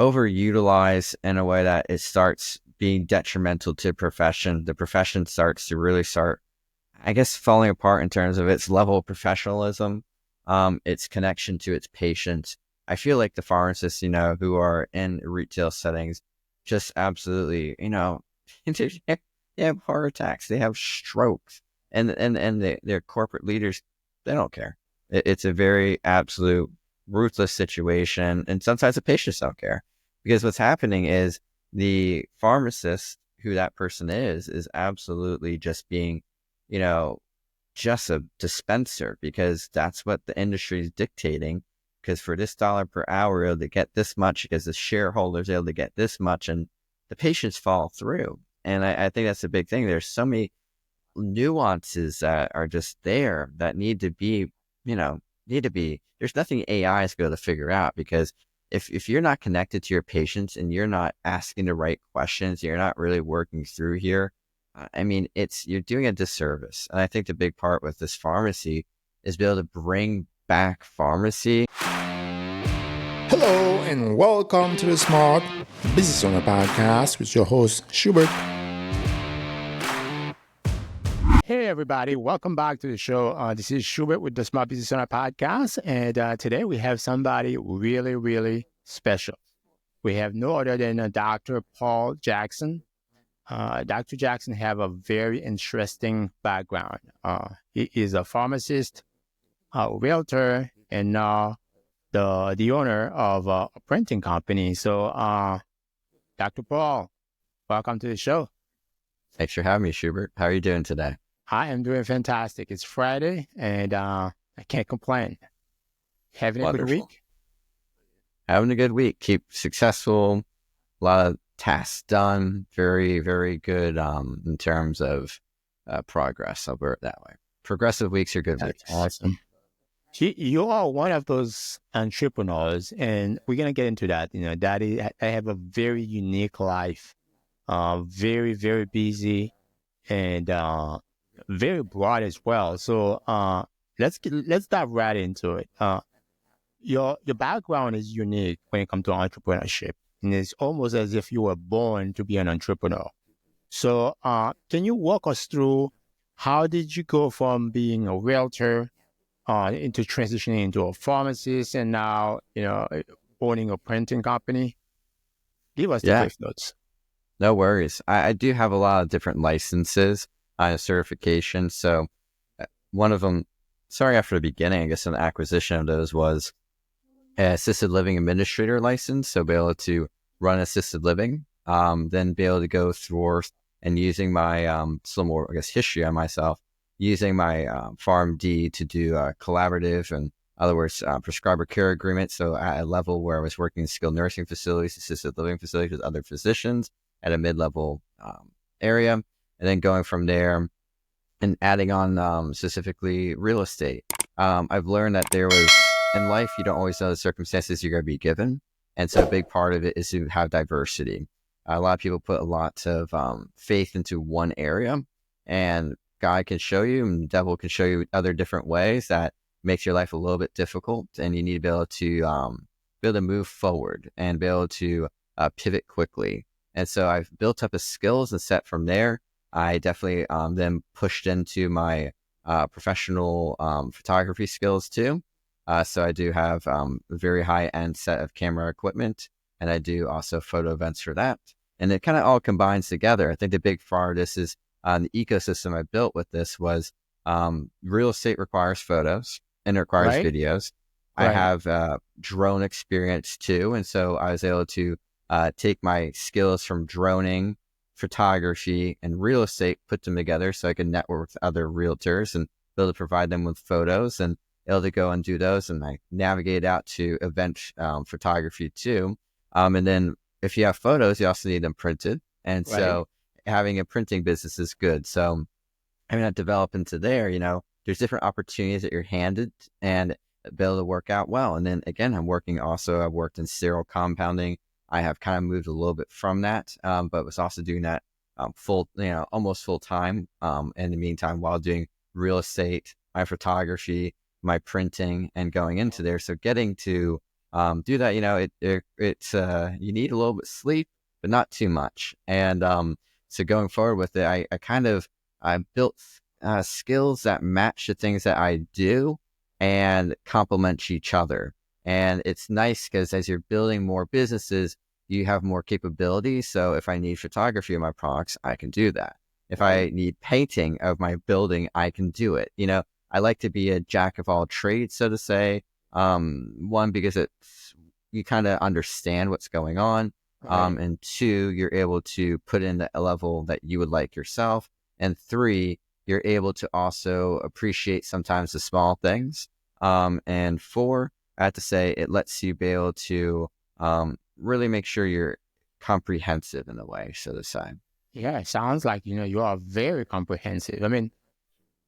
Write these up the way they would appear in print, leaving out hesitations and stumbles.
overutilized in a way that it starts being detrimental to profession. The profession starts to really I guess, falling apart in terms of its level of professionalism, its connection to its patients. I feel like the pharmacists, who are in retail settings, just absolutely, they have heart attacks, they have strokes, and their corporate leaders, they don't care. It's a very absolute ruthless situation, and sometimes the patients don't care, because what's happening is the pharmacist, who that person is absolutely just being, just a dispenser, because that's what the industry is dictating. Because for this dollar per hour, you're able to get this much, because the shareholders are able to get this much, and the patients fall through. And I think that's a big thing. There's so many nuances that are just there that need to be, there's nothing AI is going to figure out, because if you're not connected to your patients and you're not asking the right questions, you're not really working through here. You're doing a disservice. And I think the big part with this pharmacy is be able to bring back pharmacy. Hello and welcome to the Smart Business Owner Podcast with your host, Schubert. Hey everybody, welcome back to the show. This is Schubert with the Smart Business Owner Podcast, and today we have somebody really, really special. We have no other than Dr. Paul Jackson. Dr. Jackson have a very interesting background. He is a pharmacist, a realtor, and now the owner of a printing company. So, Dr. Paul, welcome to the show. Thanks for having me, Schubert. How are you doing today? I am doing fantastic. It's Friday, and I can't complain. Having a good week? Having a good week. Keep successful. A lot of tasks done. Very, very good in terms of progress. I'll put it that way. Progressive weeks are good weeks. Awesome. You are one of those entrepreneurs, and we're going to get into that. I have a very unique life, very, very busy, and very broad as well. So let's dive right into it. Your background is unique when it comes to entrepreneurship, and it's almost as if you were born to be an entrepreneur. So can you walk us through how did you go from being a realtor into transitioning into a pharmacist, and now owning a printing company? Give us the brief notes. No worries. I do have a lot of different licenses and certifications. So one of them, starting after the beginning, I guess an acquisition of those was an assisted living administrator license. So be able to run assisted living, then be able to go through and using my some more, I guess, history on myself, using my PharmD to do collaborative and, in other words, prescriber care agreements. So at a level where I was working in skilled nursing facilities, assisted living facilities with other physicians at a mid-level area, and then going from there and adding on specifically real estate. I've learned that there was, in life, you don't always know the circumstances you're going to be given. And so a big part of it is to have diversity. A lot of people put a lot of faith into one area, and God can show you, and the devil can show you other different ways that makes your life a little bit difficult, and you need to be able to move forward and be able to pivot quickly. And so I've built up a skills and set from there. I definitely then pushed into my professional photography skills too. So I do have a very high-end set of camera equipment, and I do also photo events for that. And it kind of all combines together. I think the big part of this is the ecosystem I built with this was real estate requires photos and it requires videos. Right. I have drone experience too. And so I was able to take my skills from droning, photography, and real estate, put them together so I could network with other realtors and be able to provide them with photos and able to go and do those. And I navigate out to event photography too. And then if you have photos, you also need them printed. And so having a printing business is good. So I'm going to develop into there, there's different opportunities that you're handed and be able to work out well. And then again, I've worked in sterile compounding. I have kind of moved a little bit from that, but was also doing that almost full time in the meantime while doing real estate, my photography, my printing, and going into there. So getting to do that. It's you need a little bit of sleep, but not too much. And so going forward with it, I built skills that match the things that I do and complement each other. And it's nice because as you're building more businesses, you have more capabilities. So if I need photography of my products, I can do that. If Right. I need painting of my building, I can do it. I like to be a jack of all trades, so to say. One, because you kind of understand what's going on. Right. And two, you're able to put in a level that you would like yourself. And three, you're able to also appreciate sometimes the small things. And four, I have to say, it lets you be able to really make sure you're comprehensive in a way, so to say. Yeah, it sounds like, you are very comprehensive. I mean,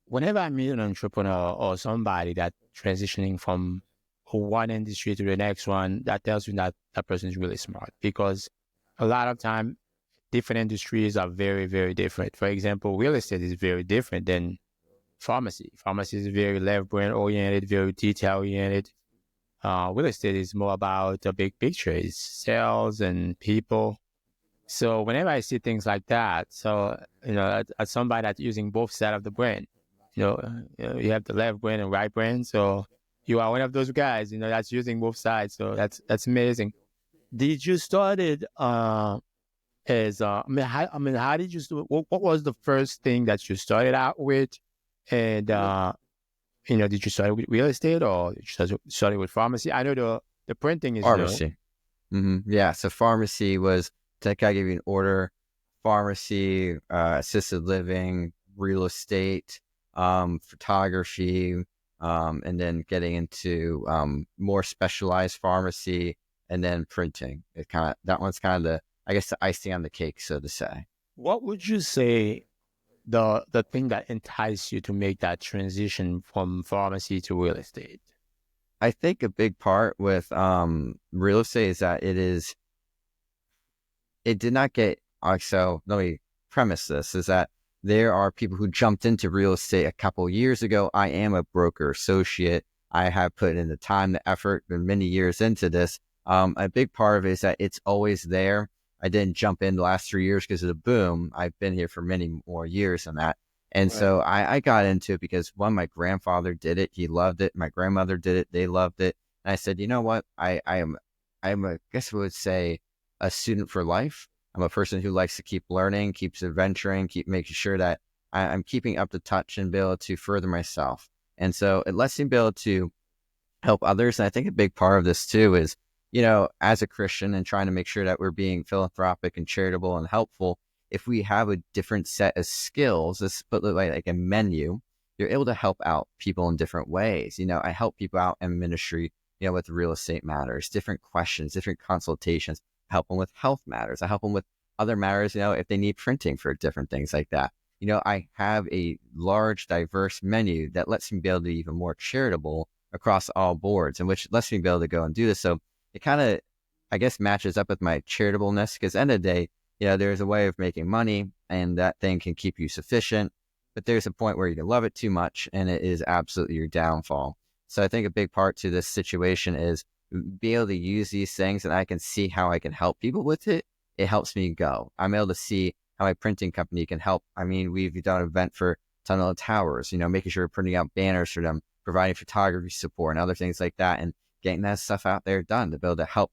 whenever I meet an entrepreneur or somebody that transitioning from one industry to the next one, that tells me that that person is really smart because a lot of time different industries are very, very different. For example, real estate is very different than pharmacy. Pharmacy is very left brain oriented, very detail oriented. Real estate is more about the big picture, it's sales and people. So whenever I see things like that, so as somebody that's using both sides of the brain, you have the left brain and right brain. So you are one of those guys, that's using both sides. So that's amazing. Did you started as how did you what was the first thing that you started out with, and did you start with real estate or did you start with pharmacy? I know the printing is new. Pharmacy. Yeah. So pharmacy was to kind of give you an order. Pharmacy, assisted living, real estate, photography, and then getting into more specialized pharmacy, and then printing. That one's kind of I guess the icing on the cake, so to say. What would you say the thing that enticed you to make that transition from pharmacy to real estate? I think a big part with real estate is that it did not get, so let me premise this, is that there are people who jumped into real estate a couple years ago. I am a broker associate. I have put in the time, the effort, been many years into this. A big part of it is that it's always there. I didn't jump in the last 3 years because of the boom. I've been here for many more years than that. And Right. so I got into it because one, my grandfather did it. He loved it. My grandmother did it. They loved it. And I said, you know what? I'm I guess I would say a student for life. I'm a person who likes to keep learning, keeps adventuring, keep making sure that I'm keeping up to touch and be able to further myself. And so it lets me be able to help others. And I think a big part of this too is, as a Christian and trying to make sure that we're being philanthropic and charitable and helpful, if we have a different set of skills, this put like a menu, you're able to help out people in different ways. I help people out in ministry, with real estate matters, different questions, different consultations, help them with health matters. I help them with other matters, if they need printing for different things like that. I have a large, diverse menu that lets me be able to be even more charitable across all boards, and which lets me be able to go and do this. So it kind of, I guess, matches up with my charitableness because at the end of the day, there's a way of making money and that thing can keep you sufficient, but there's a point where you can love it too much and it is absolutely your downfall. So I think a big part to this situation is be able to use these things and I can see how I can help people with it. It helps me go. I'm able to see how my printing company can help. I mean, we've done an event for Tunnel Towers, making sure we're printing out banners for them, providing photography support and other things like that, and getting that stuff out there done to be able to help,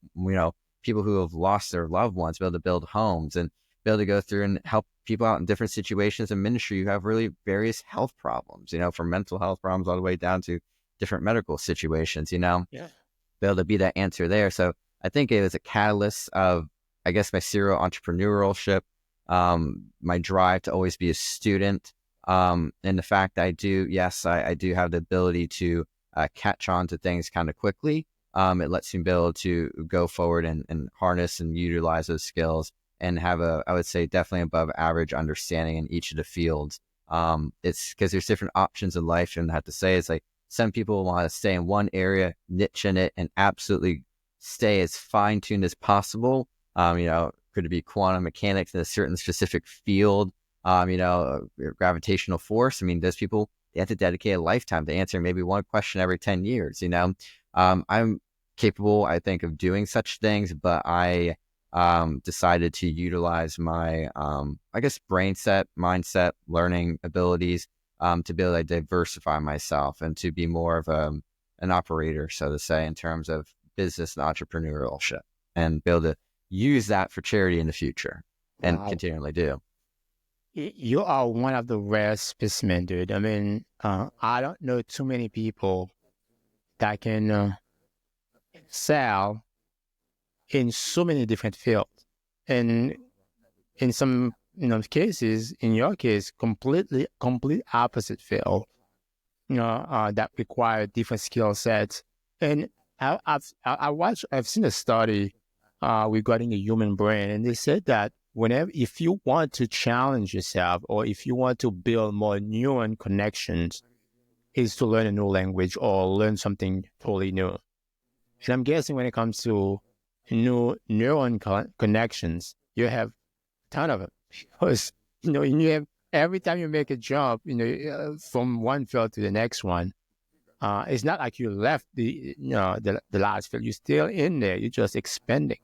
people who have lost their loved ones, be able to build homes and be able to go through and help people out in different situations in ministry who have really various health problems, from mental health problems all the way down to different medical situations, Yeah. be able to be that answer there. So I think it was a catalyst of, I guess, my serial entrepreneurship, my drive to always be a student, and the fact that I do, yes, I do have the ability to catch on to things kind of quickly. It lets me be able to go forward and harness and utilize those skills and have I would say, definitely above average understanding in each of the fields. It's because there's different options in life, and I have to say, it's like some people want to stay in one area, niche in it, and absolutely stay as fine tuned as possible. Could it be quantum mechanics in a certain specific field? Gravitational force. I mean, those people, they have to dedicate a lifetime to answering maybe one question every 10 years. I'm capable, I think, of doing such things, but I decided to utilize my, I guess, brain set, mindset, learning abilities to be able to diversify myself and to be more of an operator, so to say, in terms of business and entrepreneurship, and be able to use that for charity in the future and Wow. continually do. You are one of the rare specimen, dude. I mean, I don't know too many people that can excel in so many different fields. And in some, cases, in your case, complete opposite field, that require different skill sets. And I've seen a study regarding the human brain, and they said that if you want to challenge yourself or if you want to build more neuron connections, is to learn a new language or learn something totally new. And I'm guessing when it comes to new connections, you have a ton of it because you have every time you make a jump, from one field to the next one. It's not like you left the last field. You're still in there. You're just expanding.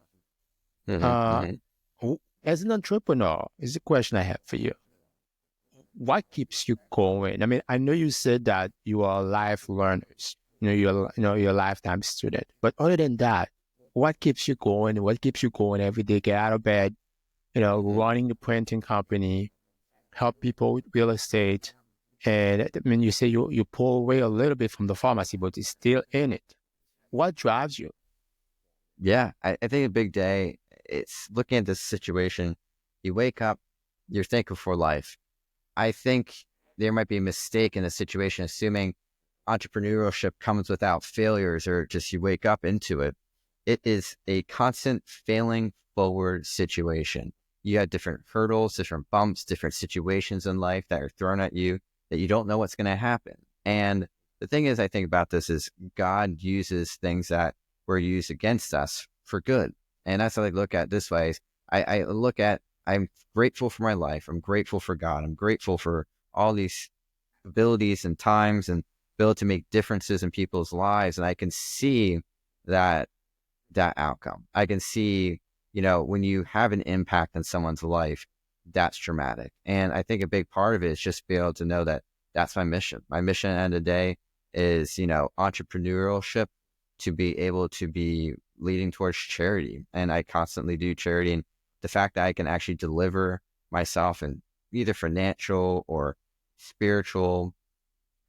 Hmm. Uh, Hmm. as an entrepreneur, is a question I have for you. What keeps you going? I mean, I know you said that you are life learners. You're a lifetime student. But other than that, what keeps you going? What keeps you going every day? Get out of bed, Hmm. running the printing company, help people with real estate. And I mean, you say you pull away a little bit from the pharmacy, but it's still in it. What drives you? Yeah, I think a big day, it's looking at this situation. You wake up, you're thankful for life. I think there might be a mistake in the situation, assuming entrepreneurship comes without failures or just you wake up into it. It is a constant failing forward situation. You have different hurdles, different bumps, different situations in life that are thrown at you that you don't know what's going to happen. And the thing is, I think about this is God uses things that were used against us for good. And that's what I look at this way. I look at, I'm grateful for my life. I'm grateful for God. I'm grateful for all these abilities and times and ability to make differences in people's lives. And I can see that outcome. I can see, when you have an impact on someone's life, that's dramatic. And I think a big part of it is just be able to know that that's my mission. My mission at the end of the day is, entrepreneurship, to be able to be leading towards charity. And I constantly do charity. And the fact that I can actually deliver myself in either financial or spiritual,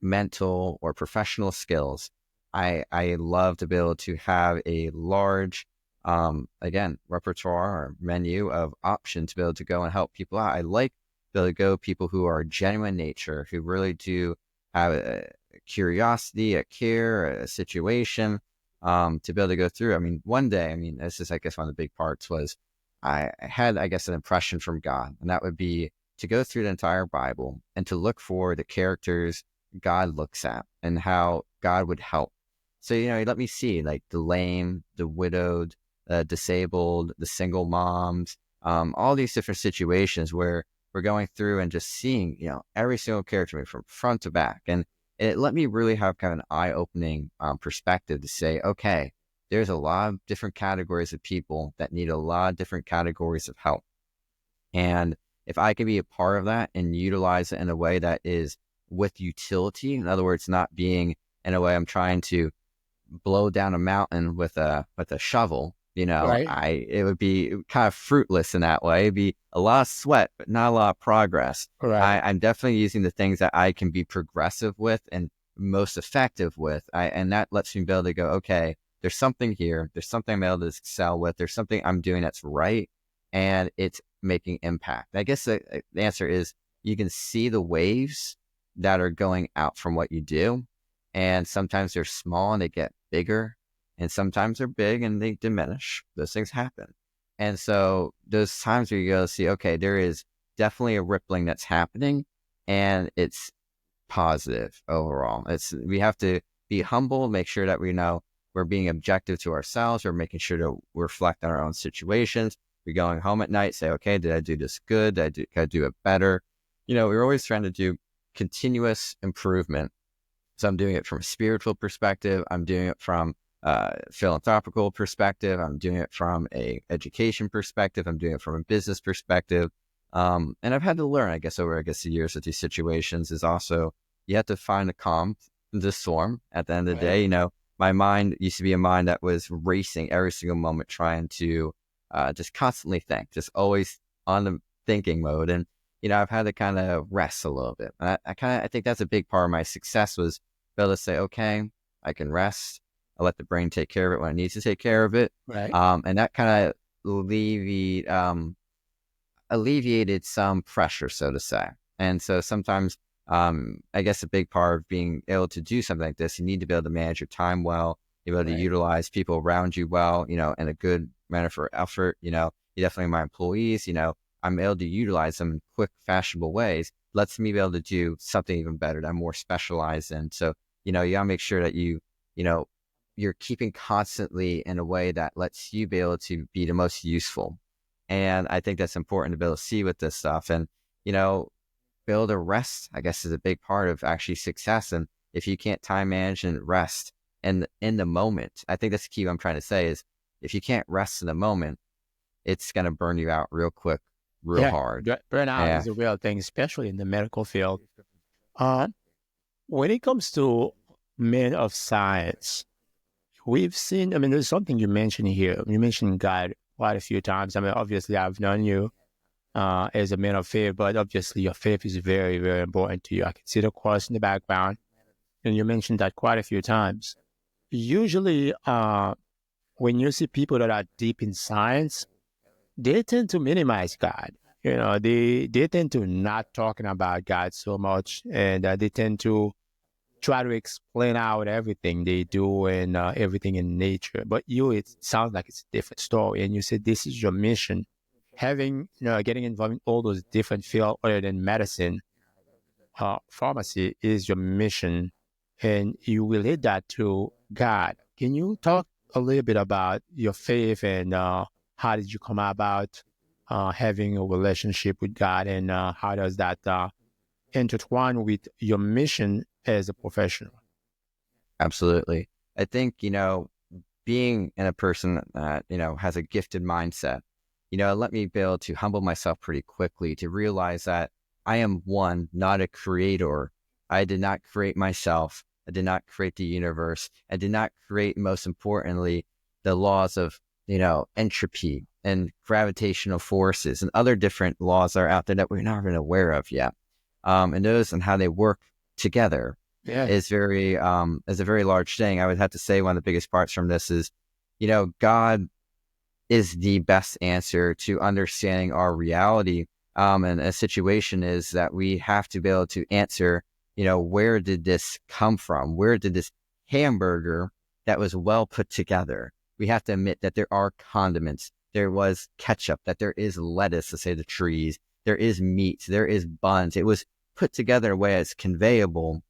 mental, or professional skills, I love to be able to have a large, again, repertoire or menu of options to be able to go and help people out. I like to be able to go people who are genuine nature, who really do have a curiosity, a care, a situation, to be able to go through. I mean, one day, this is, I guess, one of the big parts was I had, I guess, an impression from God, and that would be to go through the entire Bible and to look for the characters God looks at and how God would help. So, he let me see like the lame, the widowed, disabled, the single moms, all these different situations where we're going through and just seeing, every single character from front to back. And it let me really have kind of an eye-opening perspective to say, okay, there's a lot of different categories of people that need a lot of different categories of help. And if I can be a part of that and utilize it in a way that is with utility, in other words, not being in a way I'm trying to blow down a mountain with a shovel, Right. it would be kind of fruitless in that way. It'd be a lot of sweat, but not a lot of progress. Right. I'm definitely using the things that I can be progressive with and most effective with. And that lets me be able to go, okay, there's something here. There's something I'm able to excel with. There's something I'm doing that's right. And it's making impact. I guess the answer is you can see the waves that are going out from what you do. And sometimes they're small and they get bigger. And sometimes they're big and they diminish. Those things happen. And so those times where you go see, okay, there is definitely a rippling that's happening and it's positive overall. We have to be humble, make sure that we know we're being objective to ourselves. We're making sure to reflect on our own situations. We're going home at night, say, okay, did I do this good? Can I do it better? We're always trying to do continuous improvement. So I'm doing it from a spiritual perspective. I'm doing it from philanthropical perspective. I'm doing it from a education perspective. I'm doing it from a business perspective. And I've had to learn, I guess, over the years with these situations is also you have to find a calm in the storm. At the end of the day, my mind used to be a mind that was racing every single moment, trying to just constantly think, just always on the thinking mode. And I've had to kind of rest a little bit. And I think that's a big part of my success was be able to say, okay, I can rest. I let the brain take care of it when it needs to take care of it. Right. And that kind of alleviated some pressure, so to say. And so sometimes, I guess a big part of being able to do something like this, you need to be able to manage your time well, be able to Right. utilize people around you well, in a good manner for effort. You definitely my employees, I'm able to utilize them in quick, fashionable ways, lets me be able to do something even better that I'm more specialized in. So, you gotta make sure that you're keeping constantly in a way that lets you be able to be the most useful. And I think that's important to be able to see with this stuff. And, be able to rest, I guess, is a big part of actually success. And if you can't time manage and rest and in the moment, I think that's the key what I'm trying to say is if you can't rest in the moment, it's going to burn you out real quick, real Yeah. hard. Burnout Yeah, is a real thing, especially in the medical field. Uh, when it comes to men of science, we've seen, I mean, there's something you mentioned here. You mentioned God quite a few times. I mean, obviously, I've known you as a man of faith, but obviously, your faith is very, very important to you. I can see the cross in the background, and you mentioned that quite a few times. Usually, when you see people that are deep in science, they tend to minimize God. They tend to not talking about God so much, and they tend to try to explain out everything they do and everything in nature. But it sounds like it's a different story. And you said this is your mission, having getting involved in all those different fields other than medicine. Pharmacy is your mission, and you relate that to God. Can you talk a little bit about your faith and how did you come about having a relationship with God, and how does that intertwine with your mission as a professional? absolutely. I think, being in a person that, has a gifted mindset, let me be able to humble myself pretty quickly to realize that I am one, not a creator. I did not create myself. I did not create the universe. I did not create, most importantly, the laws of, entropy and gravitational forces and other different laws that are out there that we're not even aware of yet. And those and how they work together Yeah. is a very large thing. I would have to say one of the biggest parts from this is, God is the best answer to understanding our reality. And a situation is that we have to be able to answer, where did this come from? Where did this hamburger that was well put together? We have to admit that there are condiments. There was ketchup, that there is lettuce, to say the trees. There is meat. There is buns. It was put together in a way that's conveyable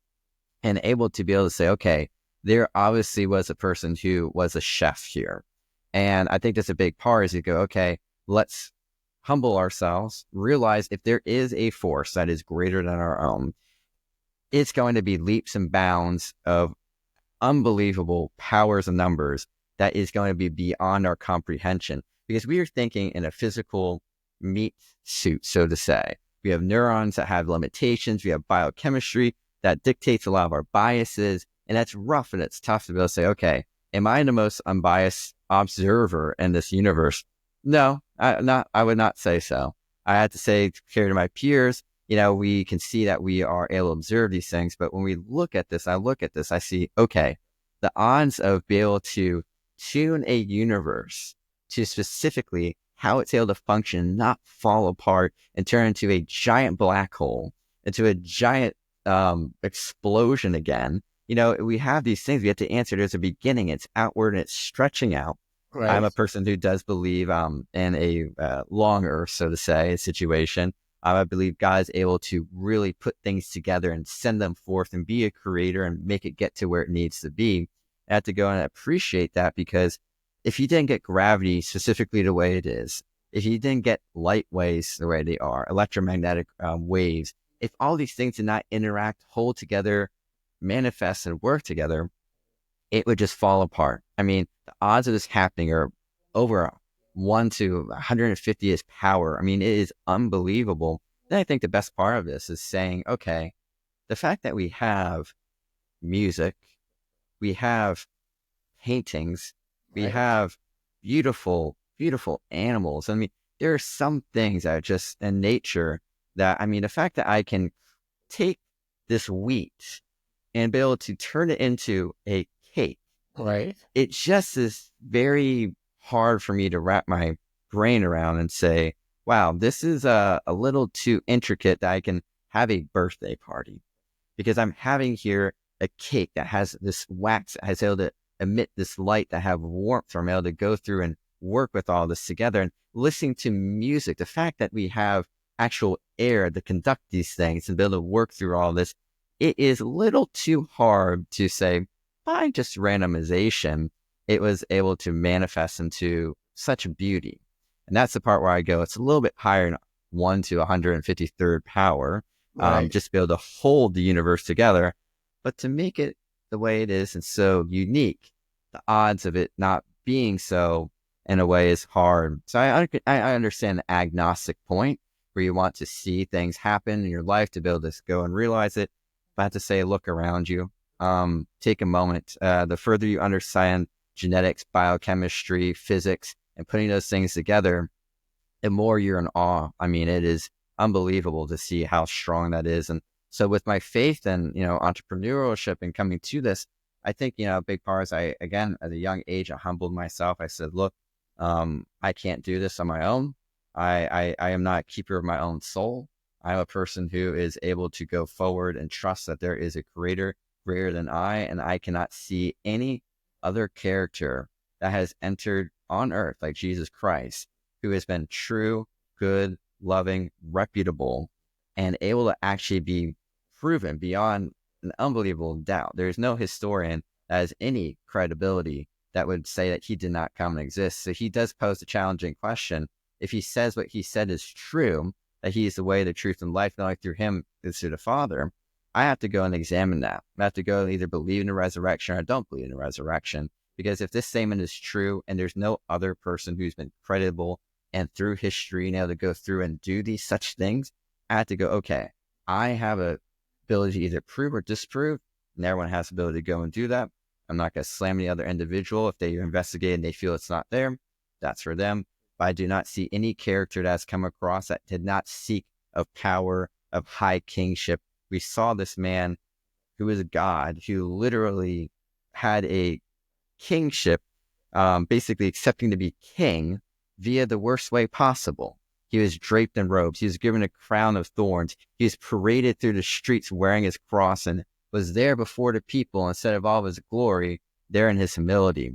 and able to be able to say, okay, there obviously was a person who was a chef here. And I think that's a big part is you go, okay, let's humble ourselves, realize if there is a force that is greater than our own, it's going to be leaps and bounds of unbelievable powers and numbers that is going to be beyond our comprehension because we are thinking in a physical meat suit, so to say. We have neurons that have limitations. We have biochemistry that dictates a lot of our biases. And that's rough and it's tough to be able to say, okay, am I the most unbiased observer in this universe? No, I would not say so. I had to say, compared to my peers, we can see that we are able to observe these things. But when we look at this, I see, okay, the odds of being able to tune a universe to specifically how it's able to function, not fall apart and turn into a giant black hole, into a giant explosion again. We have these things we have to answer. There's a beginning, it's outward and it's stretching out. I'm Right. a person who does believe in a long earth, so to say, situation. I believe God is able to really put things together and send them forth and be a creator and make it get to where it needs to be. I have to go and appreciate that because if you didn't get gravity specifically the way it is, if you didn't get light waves the way they are, electromagnetic waves, if all these things did not interact, hold together, manifest, and work together, it would just fall apart. I mean, the odds of this happening are over 1 to 150 is power. I mean, it is unbelievable. Then I think the best part of this is saying, okay, the fact that we have music, we have paintings, we Right. have beautiful, beautiful animals. I mean, there are some things that are just in nature that, I mean, the fact that I can take this wheat and be able to turn it into a cake, Right. it just is very hard for me to wrap my brain around and say, wow, this is a little too intricate that I can have a birthday party because I'm having here a cake that has this wax that has able to emit this light that have warmth. So I'm able to go through and work with all this together and listening to music. The fact that we have actual air to conduct these things and be able to work through all this, it is a little too hard to say by just randomization, it was able to manifest into such beauty. And that's the part where I go, it's a little bit higher than 1 to 153rd power, Right. just to be able to hold the universe together. But to make it the way it is and so unique, the odds of it not being so in a way is hard. So I understand the agnostic point where you want to see things happen in your life to be able to go and realize it. But I have to say, look around you. Take a moment. The further you understand genetics, biochemistry, physics, and putting those things together, the more you're in awe. I mean, it is unbelievable to see how strong that is. And so with my faith and, entrepreneurship and coming to this, I think, a big part is again, at a young age, I humbled myself. I said, look, I can't do this on my own. I am not a keeper of my own soul. I'm a person who is able to go forward and trust that there is a creator greater than I, and I cannot see any other character that has entered on earth like Jesus Christ, who has been true, good, loving, reputable, and able to actually be proven beyond an unbelievable doubt. There's no historian that has any credibility that would say that he did not come and exist. So he does pose a challenging question. If he says what he said is true, that he is the way, the truth, and life, not only through him, but through the Father, I have to go and examine that. I have to go and either believe in the resurrection or I don't believe in the resurrection. Because if this statement is true and there's no other person who's been credible and through history and able to go through and do these such things, I have to go, okay, I have a ability to either prove or disprove, and everyone has the ability to go and do that. I'm not going to slam the other individual. If they investigate and they feel it's not there, that's for them. But I do not see any character that has come across that did not seek of power, of high kingship. We saw this man who is a God who literally had a kingship, basically accepting to be king via the worst way possible. He was draped in robes. He was given a crown of thorns. He was paraded through the streets wearing his cross and was there before the people instead of all of his glory, there in his humility.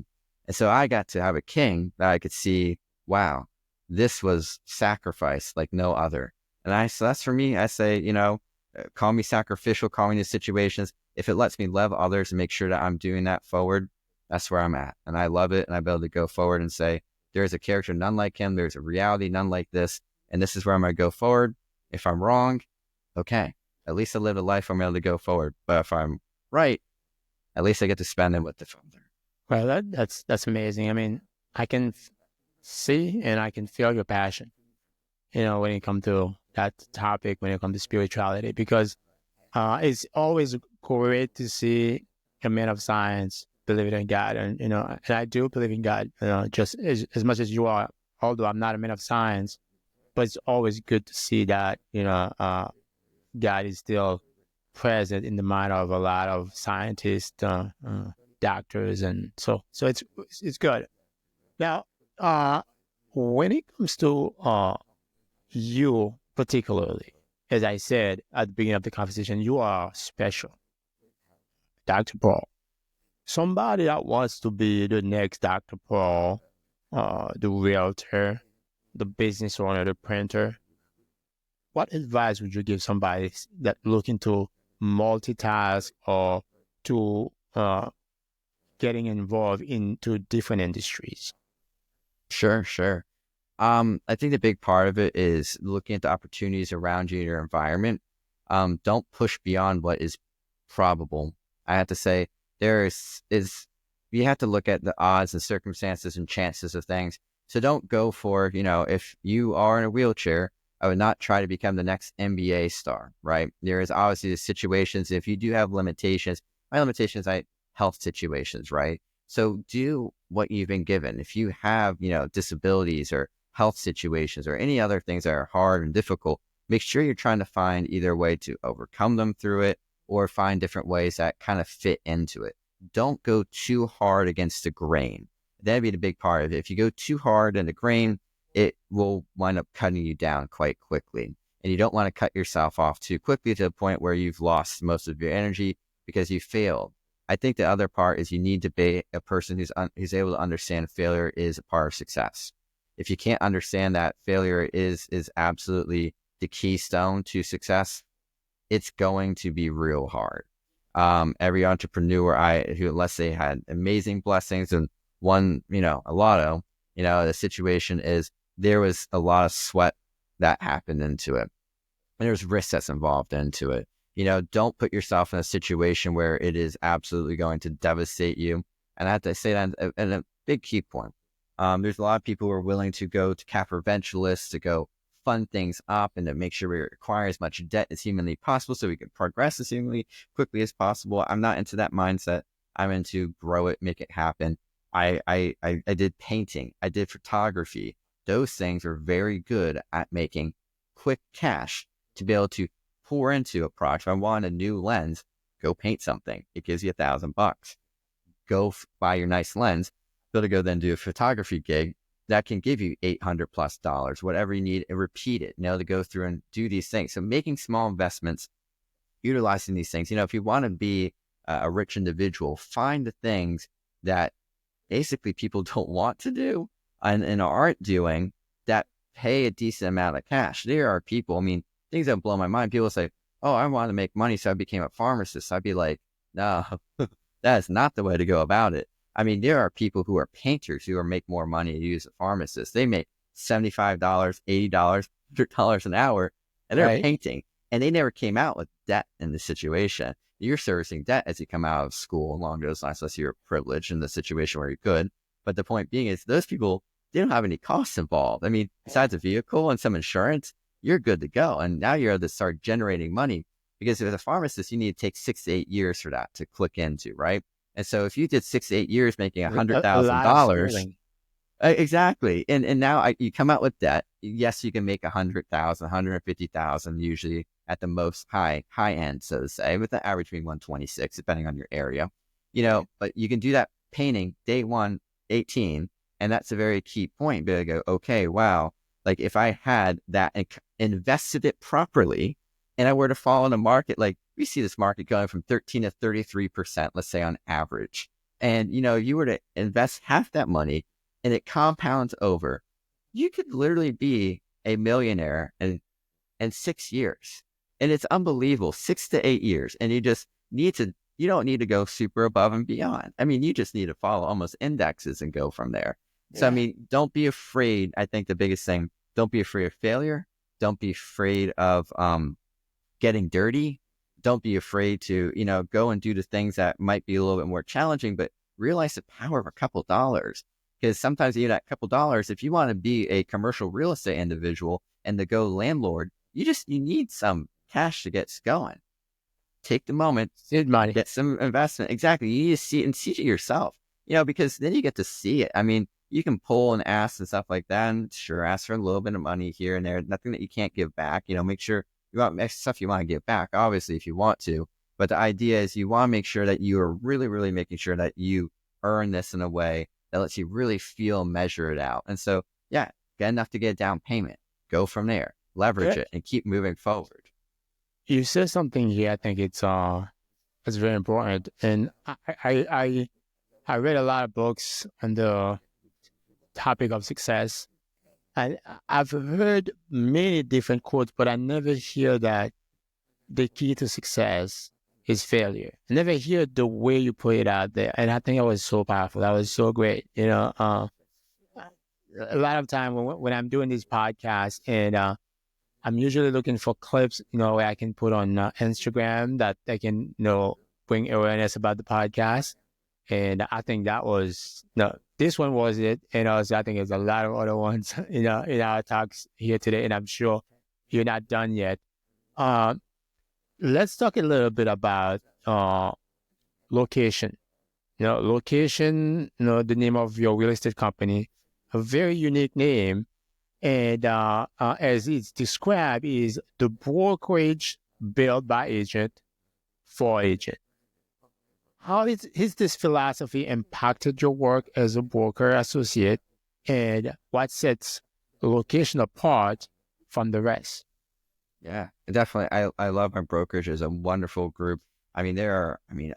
And so I got to have a king that I could see, wow, this was sacrifice like no other. And so that's for me. I say, call me sacrificial, call me in these situations. If it lets me love others and make sure that I'm doing that forward, that's where I'm at. And I love it. And I'll be able to go forward and say, there's a character none like him. There's a reality none like this. And this is where I'm going to go forward. If I'm wrong, okay. At least I lived a life where I'm able to go forward. But if I'm right, at least I get to spend it with the Father. Well, that's amazing. I mean, I can see and I can feel your passion, when it comes to that topic, when it comes to spirituality, because it's always great to see a man of science believing in God. And I do believe in God, just as much as you are, although I'm not a man of science, but it's always good to see that, God is still present in the mind of a lot of scientists, doctors, and so it's good. Now, when it comes to you particularly, as I said at the beginning of the conversation, you are special, Dr. Paul. Somebody that wants to be the next Dr. Paul, the realtor, the business owner, the printer, what advice would you give somebody that looking to multitask or to getting involved into different industries? Sure, sure. I think the big part of it is looking at the opportunities around you in your environment. Don't push beyond what is probable. I have to say there is you have to look at the odds and circumstances and chances of things. So don't go for, if you are in a wheelchair, I would not try to become the next NBA star, right? There is obviously the situations, if you do have limitations, my limitations, health situations, right? So do what you've been given. If you have, disabilities or health situations or any other things that are hard and difficult, make sure you're trying to find either a way to overcome them through it or find different ways that kind of fit into it. Don't go too hard against the grain. That'd be the big part of it. If you go too hard in the grain, it will wind up cutting you down quite quickly. And you don't want to cut yourself off too quickly to the point where you've lost most of your energy because you failed. I think the other part is you need to be a person who's able to understand failure is a part of success. If you can't understand that failure is absolutely the keystone to success, it's going to be real hard. Every entrepreneur who, unless they had amazing blessings and won, a lotto, the situation is there was a lot of sweat that happened into it. And there's risk that's involved into it. Don't put yourself in a situation where it is absolutely going to devastate you. And I have to say that and a big key point. There's a lot of people who are willing to go to capital-venturists to go fund things up and to make sure we acquire as much debt as humanly possible so we can progress as humanly quickly as possible. I'm not into that mindset. I'm into grow it, make it happen. I did painting. I did photography. Those things are very good at making quick cash to be able to pour into a project. If I want a new lens, go paint something. It gives you $1,000. Go buy your nice lens. Be able to go then do a photography gig that can give you $800+, whatever you need, and repeat it, to go through and do these things. So making small investments, utilizing these things, if you want to be a rich individual, find the things that basically people don't want to do and aren't doing that pay a decent amount of cash. There are people, things that blow my mind. People say, oh, I want to make money, so I became a pharmacist. I'd be like, no, that is not the way to go about it. There are people who are painters who make more money to use a pharmacist. They make $75, $80, $100 an hour, and they're painting. And they never came out with debt in the situation. You're servicing debt as you come out of school along those lines, unless you're privileged in the situation where you could. But the point being is those people, they don't have any costs involved. Besides a vehicle and some insurance, you're good to go. And now you're able to start generating money because as a pharmacist, you need to take 6 to 8 years for that to click into, right? And so if you did 6 to 8 years making $100,000, exactly. And now you come out with debt. Yes, you can make 100,000, 150,000 usually at the most high end, so to say, with the average being 126, depending on your area, but you can do that painting day 118. And that's a very key point. But I go, okay, wow. Like if I had that and invested it properly and I were to fall in a market, like we see this market going from 13 to 33%, let's say on average. And, you were to invest half that money and it compounds over, you could literally be a millionaire in 6 years. And it's unbelievable, 6 to 8 years. And you don't need to go super above and beyond. You just need to follow almost indexes and go from there. So, don't be afraid. I think the biggest thing, don't be afraid of failure. Don't be afraid of getting dirty. Don't be afraid to, go and do the things that might be a little bit more challenging, but realize the power of a couple dollars. Because sometimes you need that couple dollars. If you want to be a commercial real estate individual and to go landlord, you need some cash to get going. Take the moment, get some investment. Exactly. You need to see it and see it yourself, because then you get to see it. You can pull and ask and stuff like that. And sure, ask for a little bit of money here and there. Nothing that you can't give back. Make sure you want stuff you want to give back, obviously, if you want to. But the idea is you want to make sure that you are really, really making sure that you earn this in a way that lets you really feel, measure it out. And so, get enough to get a down payment. Go from there, leverage it, and keep moving forward. You said something here. I think it's very important. And I read a lot of books on the topic of success, and I've heard many different quotes, but I never hear that the key to success is failure. I never hear the way you put it out there, and I think it was so powerful. That was so great. A lot of time when I'm doing this podcast, and I'm usually looking for clips, where I can put on Instagram that I can, bring awareness about the podcast. And I think that was no, this one was it. And also, I think there's a lot of other ones, in our talks here today. And I'm sure you're not done yet. Uh, let's talk a little bit about location. Location, the name of your real estate company, a very unique name. And as it's described, is the brokerage built by agent for agent. How has this philosophy impacted your work as a broker associate, and what sets the location apart from the rest? Yeah, definitely. I love my brokerage. It's a wonderful group. I mean,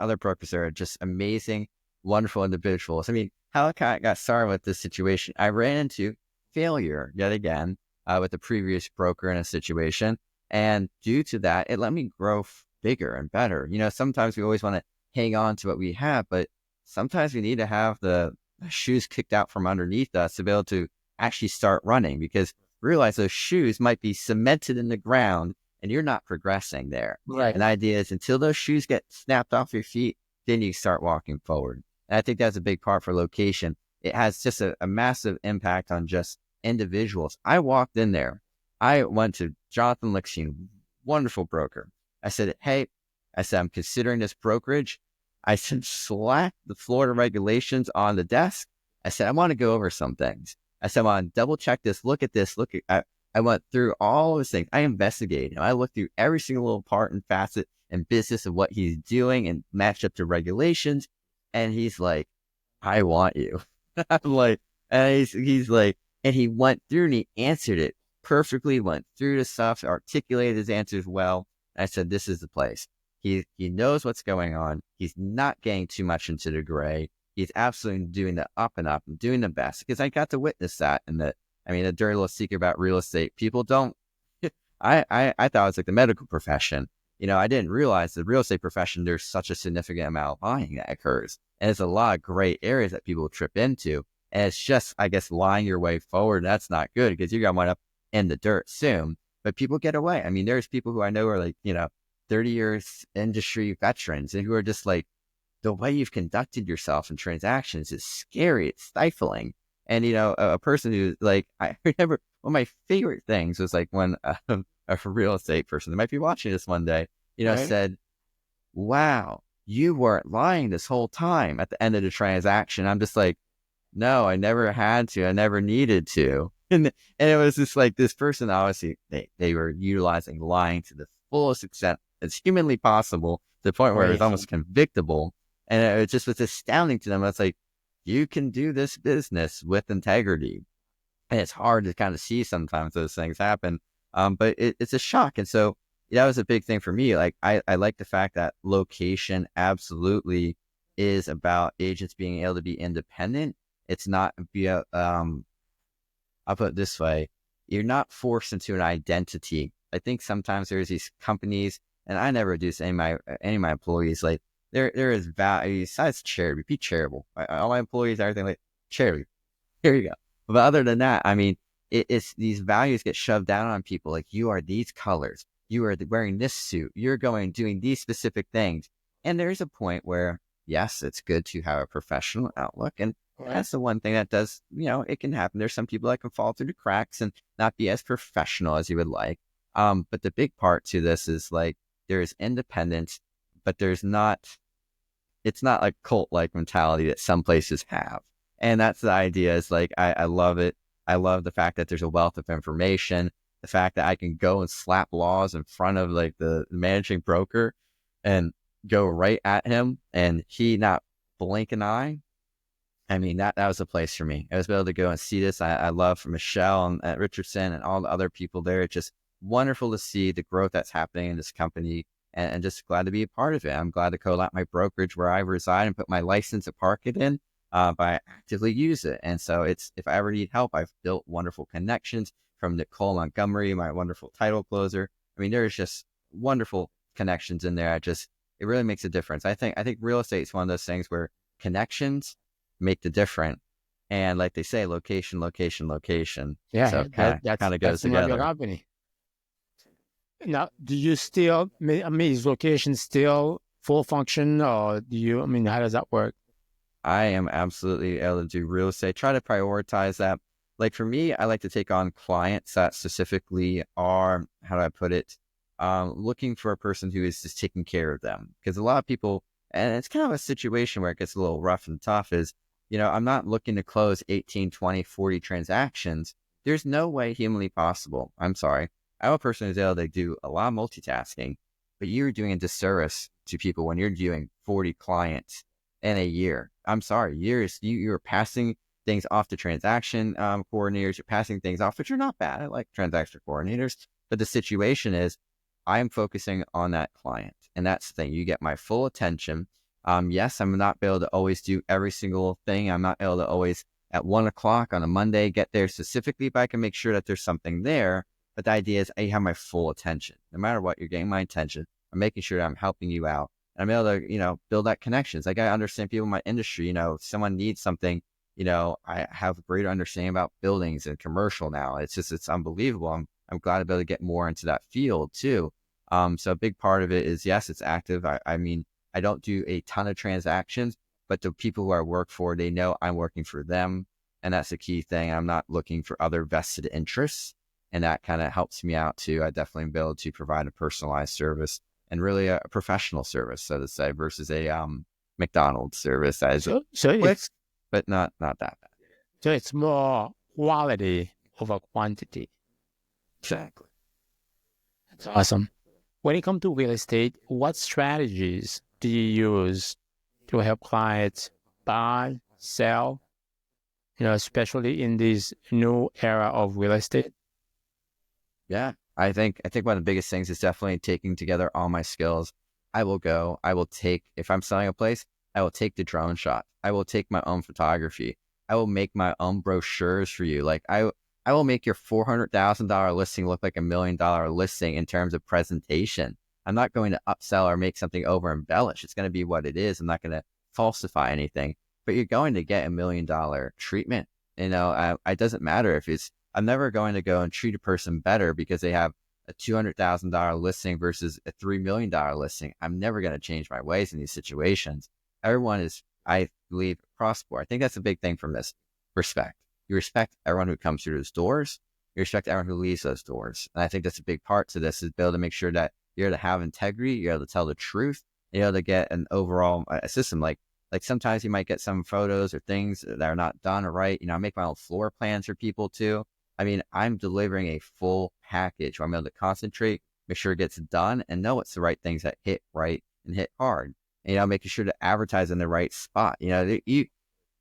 other brokers that are just amazing, wonderful individuals. I mean, how I got started with this situation, I ran into failure yet again with the previous broker in a situation. And due to that, it let me grow bigger and better. Sometimes we always want to hang on to what we have, but sometimes we need to have the shoes kicked out from underneath us to be able to actually start running, because realize those shoes might be cemented in the ground and you're not progressing there. Right. And the idea is until those shoes get snapped off your feet, then you start walking forward. And I think that's a big part for location. It has just a massive impact on just individuals. I walked in there. I went to Jonathan Lickstein, wonderful broker. I said, hey, I'm considering this brokerage. I said, slack the Florida regulations on the desk. I said, I want to go over some things. I said, I want to double check this, look at this, I went through all those things. I investigated. I looked through every single little part and facet and business of what he's doing and matched up to regulations. And he's like, I want you. I'm like, and he's like, and he went through and he answered it perfectly, went through the stuff, articulated his answers well. I said, this is the place. He knows what's going on. He's not getting too much into the gray. He's absolutely doing the up and doing the best, because I got to witness that. And a dirty little secret about real estate, people don't, I thought it was like the medical profession. I didn't realize the real estate profession, there's such a significant amount of lying that occurs. And there's a lot of gray areas that people trip into. And it's just, I guess, lying your way forward. And that's not good, because you're going to wind up in the dirt soon. But people get away. I mean, there's people who I know are like, 30 years industry veterans, and who are just like, the way you've conducted yourself in transactions is scary. It's stifling. And, a person who, like, I remember one of my favorite things was like when a real estate person that might be watching this one day, Right. said, wow, you weren't lying this whole time at the end of the transaction. I'm just like, no, I never had to. I never needed to. And it was just like, this person, obviously, they were utilizing lying to the fullest extent as humanly possible, to the point where it was almost convictable. And it just was astounding to them. It's like, you can do this business with integrity. And it's hard to kind of see sometimes those things happen. But it's a shock. And so that was a big thing for me. Like, I like the fact that location absolutely is about agents being able to be independent. It's not via, I'll put it this way, you're not forced into an identity. I think sometimes there's these companies, and I never do to any of my employees, like, there is value besides charity. Be charitable. All my employees, everything, like, charity. Here you go. But other than that, I mean, it's these values get shoved down on people. Like, you are these colors. You are wearing this suit. You're doing these specific things. And there's a point where, yes, it's good to have a professional outlook. And that's the one thing that does, it can happen. There's some people that can fall through the cracks and not be as professional as you would like. But the big part to this is, like, there's independence, but it's not like cult-like mentality that some places have. And that's the idea, is like, I love it. I love the fact that there's a wealth of information, the fact that I can go and slap laws in front of, like, the managing broker and go right at him and he not blink an eye. I mean, that was a place for me. I was able to go and see this. I love Michelle and at Richardson and all the other people there. It's just wonderful to see the growth that's happening in this company, and just glad to be a part of it. I'm glad to co-let my brokerage where I reside and put my license to park it in, by actively use it. And so if I ever need help, I've built wonderful connections from Nicole Montgomery, my wonderful title closer. I mean, there's just wonderful connections in there. It really makes a difference. I think real estate is one of those things where connections make the difference. And like they say, location, location, location. Yeah, so kind of goes together. Your company. Now, do you is location still full function, or how does that work? I am absolutely able to do real estate. Try to prioritize that. Like for me, I like to take on clients that specifically are, how do I put it, looking for a person who is just taking care of them. Because a lot of people, and it's kind of a situation where it gets a little rough and tough is, I'm not looking to close 18, 20, 40 transactions. There's no way humanly possible. I'm sorry. I'm a person who's able to do a lot of multitasking, but you're doing a disservice to people when you're doing 40 clients in a year. I'm sorry, you're passing things off to transaction coordinators. You're passing things off, but you're not bad at like transaction coordinators. But the situation is, I'm focusing on that client, and that's the thing. You get my full attention. Yes, I'm not able to always do every single thing. I'm not able to always at 1 o'clock on a Monday get there specifically, but I can make sure that there's something there. But the idea is, I have my full attention. No matter what, you're getting my attention. I'm making sure that I'm helping you out. I'm able to, build that connections. Like I understand people in my industry, if someone needs something, I have a greater understanding about buildings and commercial now. It's unbelievable. I'm glad to be able to get more into that field too. So a big part of it is, yes, it's active. I mean, I don't do a ton of transactions, but the people who I work for, they know I'm working for them. And that's the key thing. I'm not looking for other vested interests. And that kind of helps me out too. I definitely be able to provide a personalized service and really a professional service, so to say, versus a McDonald's service that is So quick, it's but not that bad. so it's more quality over quantity. Exactly. That's awesome. When it comes to real estate, what strategies do you use to help clients buy, sell, especially in this new era of real estate? Yeah, I think one of the biggest things is definitely taking together all my skills. I will take, if I'm selling a place, I will take the drone shot. I will take my own photography. I will make my own brochures for you. Like I will make your $400,000 listing look like $1 million listing in terms of presentation. I'm not going to upsell or make something over embellish. It's going to be what it is. I'm not going to falsify anything, but you're going to get $1 million treatment. It doesn't matter if I'm never going to go and treat a person better because they have a $200,000 listing versus a $3 million listing. I'm never going to change my ways in these situations. Everyone is, I believe, across the board. I think that's a big thing from this. Respect. You respect everyone who comes through those doors. You respect everyone who leaves those doors. And I think that's a big part to this, is be able to make sure that you're able to have integrity, you're able to tell the truth, you're able to get an overall system. Like sometimes you might get some photos or things that are not done or right. I make my own floor plans for people too. I mean, I'm delivering a full package where I'm able to concentrate, make sure it gets done, and know it's the right things that hit right and hit hard. And, making sure to advertise in the right spot.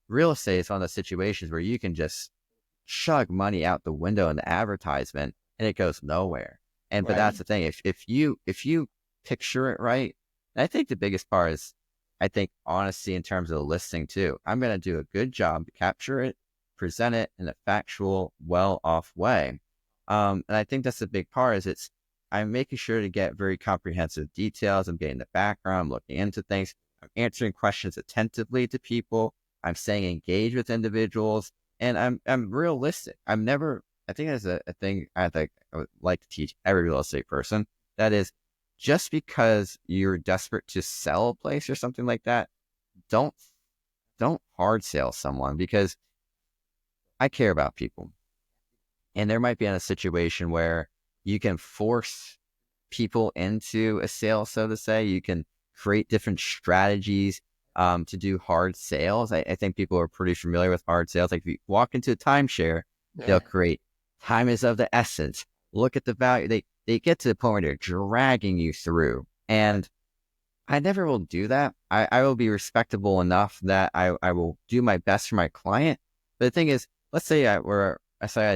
Real estate is one of those situations where you can just chug money out the window in the advertisement and it goes nowhere. But that's the thing. If you picture it right, and I think the biggest part is, I think, honesty in terms of the listing too. I'm going to do a good job to capture it, present it in a factual, well-off way. And I think that's the big part, is I'm making sure to get very comprehensive details. I'm getting the background, I'm looking into things. I'm answering questions attentively to people. I'm staying engaged with individuals, and I'm realistic. I think there's a thing I would like to teach every real estate person. That is, just because you're desperate to sell a place or something like that, don't hard sell someone, because I care about people. And there might be in a situation where you can force people into a sale, so to say. You can create different strategies to do hard sales. I think people are pretty familiar with hard sales. Like if you walk into a timeshare, they'll create time is of the essence. Look at the value. They get to the point where they're dragging you through. And I never will do that. I will be respectable enough that I will do my best for my client. But the thing is, let's say I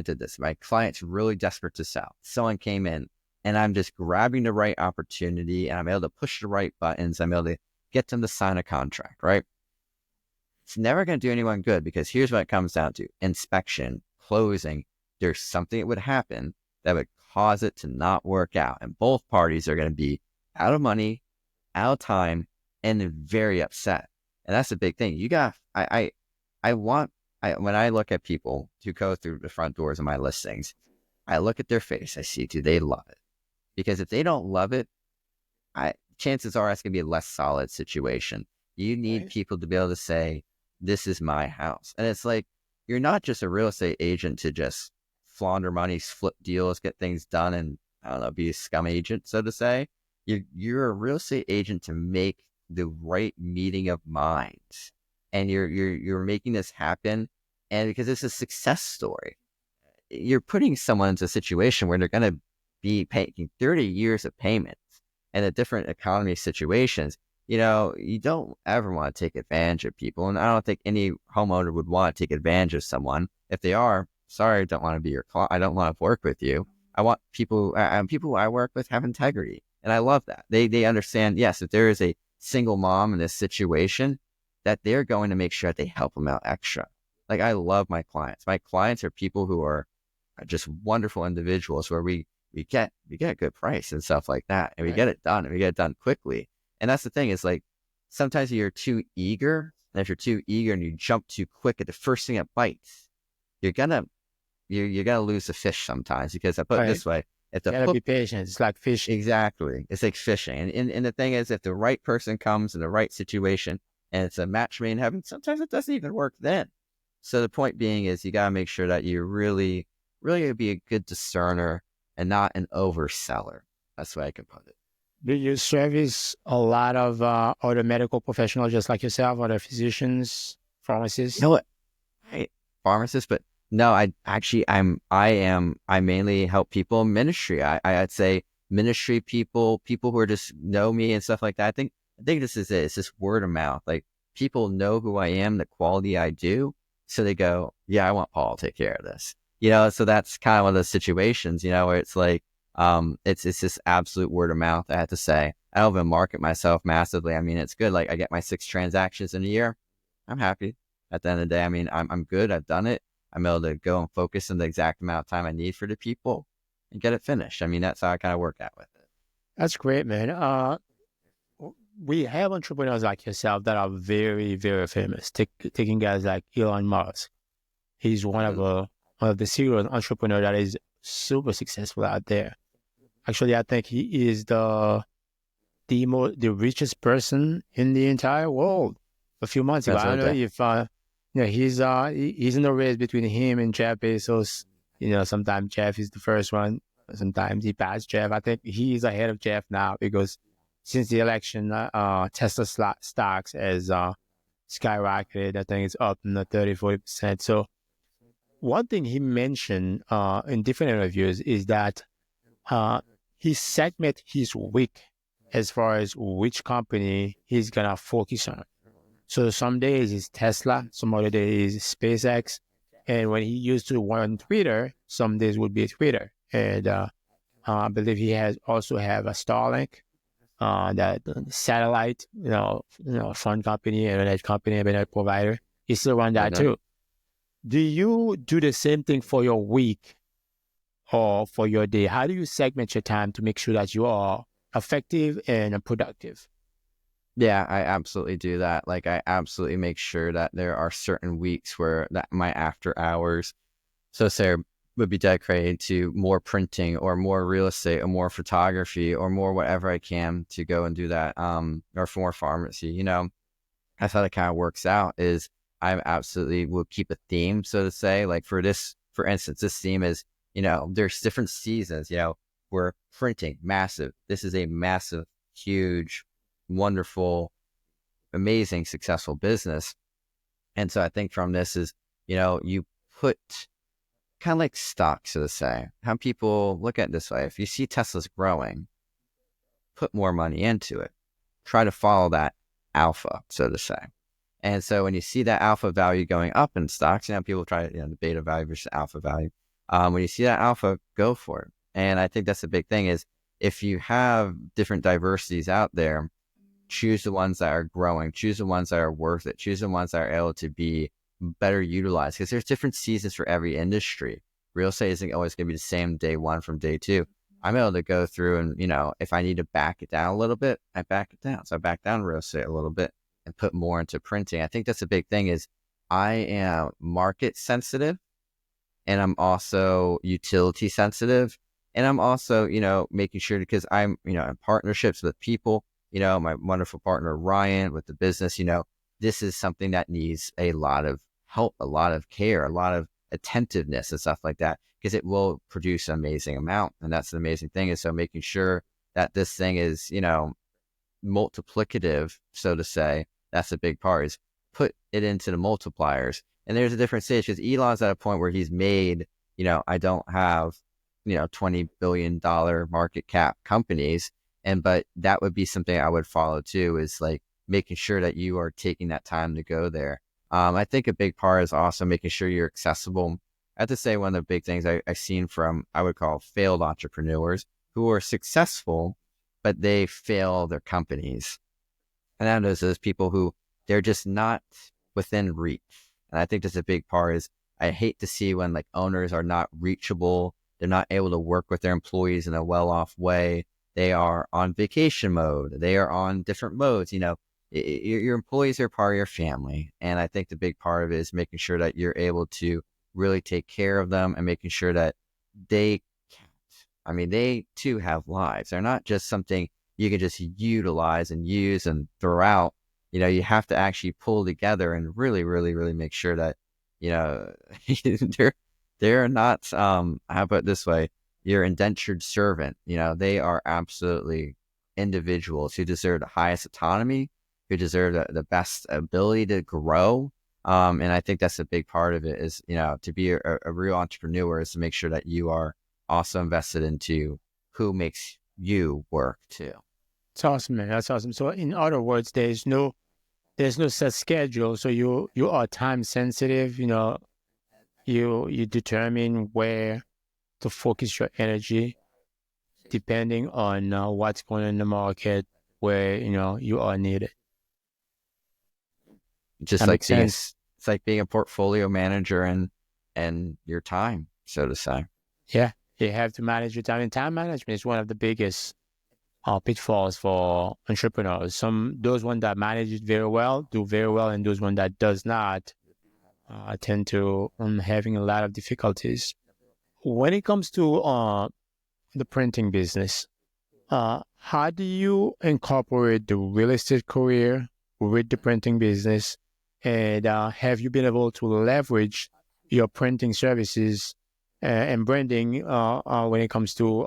did this. My client's really desperate to sell. Someone came in and I'm just grabbing the right opportunity and I'm able to push the right buttons. I'm able to get them to sign a contract, right? It's never going to do anyone good, because here's what it comes down to: inspection, closing. There's something that would happen that would cause it to not work out. And both parties are going to be out of money, out of time, and very upset. And that's the big thing. When I look at people who go through the front doors of my listings, I look at their face. I see, do they love it? Because if they don't love it, chances are it's going to be a less solid situation. You need people to be able to say, this is my house. And it's like, you're not just a real estate agent to just launder money, flip deals, get things done, and I don't know, be a scum agent, so to say. You're a real estate agent to make the right meeting of minds, and you're making this happen. And because it's a success story, you're putting someone into a situation where they're going to be paying 30 years of payments and the different economy situations. You don't ever want to take advantage of people. And I don't think any homeowner would want to take advantage of someone. If they are, sorry, I don't want to be your client. I don't want to work with you. I want people I work with have integrity. And I love that. They understand, yes, if there is a single mom in this situation, that they're going to make sure that they help them out extra. Like, I love my clients. My clients are people who are just wonderful individuals where we get a good price and stuff like that. And we get it done, and we get it done quickly. And that's the thing, is like, sometimes you're too eager. And if you're too eager and you jump too quick at the first thing that bites, you're gonna lose the fish sometimes. Because I put it this way, if the you gotta be patient. It's like fishing. Exactly. It's like fishing. And the thing is, if the right person comes in the right situation and it's a match made in heaven, sometimes it doesn't even work then. So the point being is, you gotta make sure that you really be a good discerner and not an overseller. That's the way I can put it. Do you service a lot of other medical professionals just like yourself, other physicians, pharmacists? You know what? Pharmacist, but no, I mainly help people in ministry. I'd say ministry people who are just know me and stuff like that. I think this is it. It's just word of mouth. Like, people know who I am, the quality I do. So they go, yeah, I want Paul to take care of this. So that's kind of one of those situations, where it's like, it's just absolute word of mouth. I have to say, I don't even market myself massively. I mean, it's good. Like, I get my 6 transactions in a year. I'm happy at the end of the day. I mean, I'm good. I've done it. I'm able to go and focus on the exact amount of time I need for the people and get it finished. I mean, that's how I kind of work out with it. That's great, man. We have entrepreneurs like yourself that are very, very famous. Taking guys like Elon Musk. He's one of the serial entrepreneurs that is super successful out there. Actually, I think he is the richest person in the entire world. A few months ago, I don't know if he's in the race between him and Jeff Bezos. Sometimes Jeff is the first one. Sometimes he passed Jeff. I think he's ahead of Jeff now, because since the election, Tesla stocks has skyrocketed. I think it's up 30-40%. So one thing he mentioned in different interviews is that he segment his week as far as which company he's gonna focus on. So some days it's Tesla, some other days it's SpaceX, and when he used to run Twitter, some days would be Twitter. And I believe he also have a Starlink, that satellite, phone company, internet company, internet provider. He still run that too. Do you do the same thing for your week or for your day? How do you segment your time to make sure that you are effective and productive? Yeah, I absolutely do that. Like, I absolutely make sure that there are certain weeks where that my after hours, so say, would be dedicated to more printing or more real estate or more photography or more whatever I can to go and do that. Or for more pharmacy. That's how it kind of works out. Is I absolutely will keep a theme, so to say. Like, for instance, this theme is, there's different seasons. We're printing massive. This is a massive, huge, wonderful, amazing, successful business. And so I think from this is, you put kind of like stocks, so to say. How people look at it this way: if you see Tesla's growing, put more money into it. Try to follow that alpha, so to say. And so when you see that alpha value going up in stocks, people try to, the beta value versus alpha value. When you see that alpha, go for it. And I think that's the big thing is, if you have different diversities out there, choose the ones that are growing, choose the ones that are worth it, choose the ones that are able to be better utilized, because there's different seasons for every industry. Real estate isn't always going to be the same day one from day two. I'm able to go through and, if I need to back it down a little bit, I back it down. So I back down real estate a little bit and put more into printing. I think that's a big thing is, I am market sensitive, and I'm also utility sensitive. And I'm also, making sure, because I'm, in partnerships with people, my wonderful partner, Ryan, with the business, this is something that needs a lot of help, a lot of care, a lot of attentiveness and stuff like that, because it will produce an amazing amount. And that's the amazing thing is so making sure that this thing is, multiplicative, so to say, that's a big part is put it into the multipliers. And there's a different stage because Elon's at a point where he's made, I don't have, $20 billion market cap companies. But that would be something I would follow too, is like making sure that you are taking that time to go there. I think a big part is also making sure you're accessible. I have to say one of the big things I've seen from, I would call failed entrepreneurs who are successful, but they fail their companies. And I know those people who they're just not within reach. And I think that's a big part is I hate to see when like owners are not reachable. They're not able to work with their employees in a well-off way. They are on vacation mode. They are on different modes. Your employees are part of your family. And I think the big part of it is making sure that you're able to really take care of them and making sure that they count. I mean, they too have lives. They're not just something you can just utilize and use and throw out. You have to actually pull together and really, really, really make sure that, they're, they're not, how about it this way, your indentured servant. They are absolutely individuals who deserve the highest autonomy, who deserve the best ability to grow. And I think that's a big part of it is, to be a real entrepreneur is to make sure that you are also invested into who makes you work too. It's awesome, man. That's awesome. So in other words, there's no set schedule. So you are time sensitive, you determine where to focus your energy depending on what's going on in the market, where you are needed. Just That like makes sense. it's like being a portfolio manager and your time, so to say. Yeah, you have to manage your time, and time management is one of the biggest pitfalls for entrepreneurs. Those one that manage it very well do very well, and those one that does not tend to having a lot of difficulties. When it comes to the printing business, how do you incorporate the real estate career with the printing business? And have you been able to leverage your printing services and branding when it comes to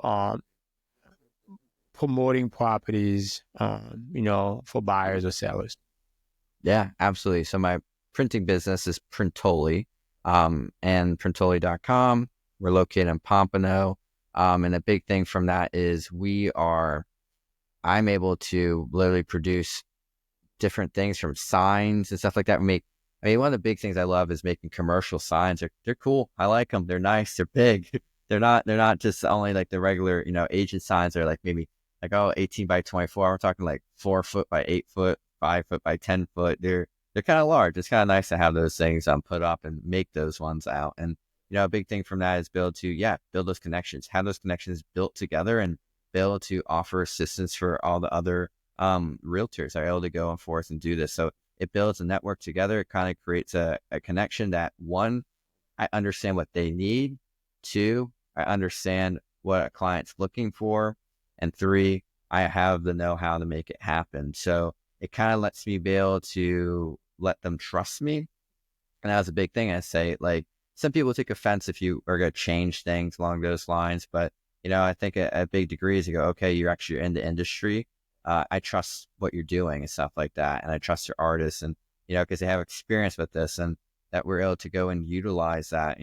promoting properties, for buyers or sellers? Yeah, absolutely. So my printing business is Printoli, and Printoli.com. We're located in Pompano. And a big thing from that is I'm able to literally produce different things from signs and stuff like that. One of the big things I love is making commercial signs. They're cool. I like them. They're nice. They're big. They're not just only like the regular, agent signs. They're like maybe like, 18 by 24. We're talking like 4 foot by 8 foot, 5 foot by 10 foot. They're kind of large. It's kind of nice to have those things put up and make those ones out. And, a big thing from that is build those connections, have those connections built together and be able to offer assistance for all the other realtors are able to go and forth and do this. So it builds a network together. It kind of creates a connection that one, I understand what they need. Two, I understand what a client's looking for. And three, I have the know-how to make it happen. So it kind of lets me be able to let them trust me. And that was a big thing. I say, like, some people take offense if you are going to change things along those lines. But, I think a big degree is you go, okay, you're actually in the industry. I trust what you're doing and stuff like that. And I trust your artists and, because they have experience with this and that we're able to go and utilize that,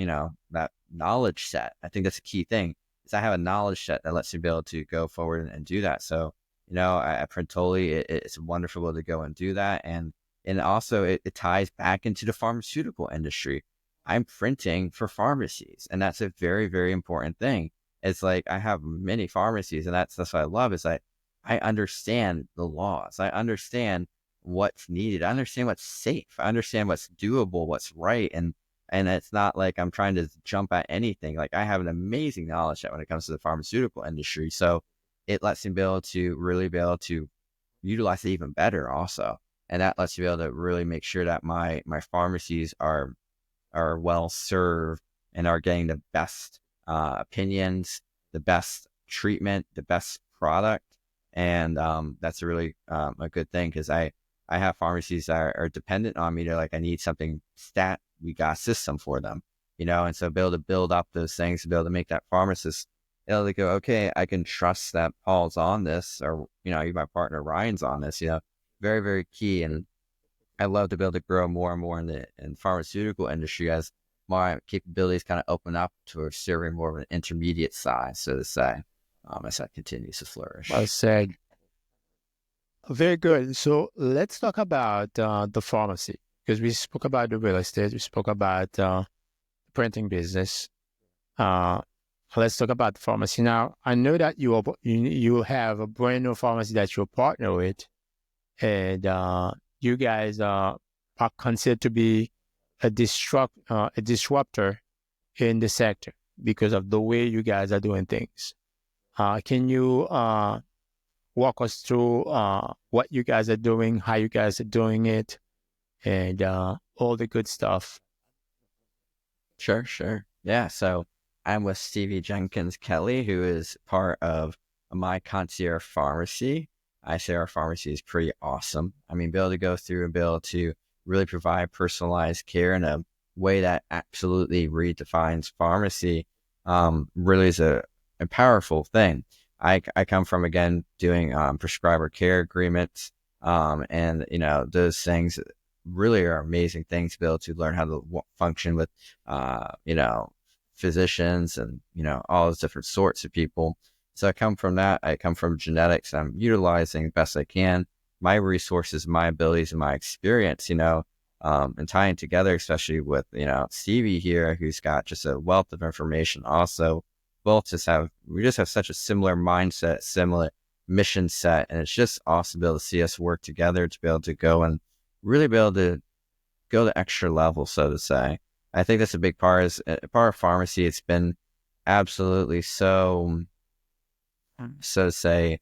that knowledge set. I think that's a key thing is I have a knowledge set that lets me be able to go forward and do that. So, at Printoli, it's wonderful to go and do that. And also it ties back into the pharmaceutical industry. I'm printing for pharmacies, and that's a very, very important thing. It's like I have many pharmacies, and that's what I love is I understand the laws. I understand what's needed. I understand what's safe. I understand what's doable, what's right. And it's not like I'm trying to jump at anything. Like I have an amazing knowledge that when it comes to the pharmaceutical industry. So it lets me be able to really be able to utilize it even better also. And that lets you be able to really make sure that my pharmacies are well served and are getting the best opinions, the best treatment, the best product. And that's a really a good thing because I I have pharmacies that are dependent on me. They're like, I need something stat. We got a system for them, and so be able to build up those things to be able to make that pharmacist able to go, okay, I can trust that Paul's on this, or, even my partner Ryan's on this, very, very key. And I love to be able to grow more and more in the pharmaceutical industry as my capabilities kind of open up to serving more of an intermediate size, so to say, as that continues to Well flourish. said. Very good. So let's talk about the pharmacy, because we spoke about the real estate, we spoke about printing business. Uh, let's talk about pharmacy now. I know that you have a brand new pharmacy that you partner with, and you guys are considered to be a disruptor in the sector because of the way you guys are doing things. Can you walk us through what you guys are doing, how you guys are doing it, and all the good stuff? Sure, sure. Yeah. So I'm with Stevie Jenkins Kelly, who is part of my concierge pharmacy. I say our pharmacy is pretty awesome. I mean, be able to go through and be able to really provide personalized care in a way that absolutely redefines pharmacy, really is a powerful thing. I come from, again, doing prescriber care agreements, and, those things really are amazing things to be able to learn how to function with, physicians and, all those different sorts of people. So I come from that. I come from genetics. I'm utilizing best I can my resources, my abilities, and my experience, and tying together, especially with, Stevie here, who's got just a wealth of information. Also, we just have such a similar mindset, similar mission set. And it's just awesome to be able to see us work together to be able to go and really be able to go the extra level, so to say. I think that's a big part. Is a part of pharmacy. It's been absolutely so to say,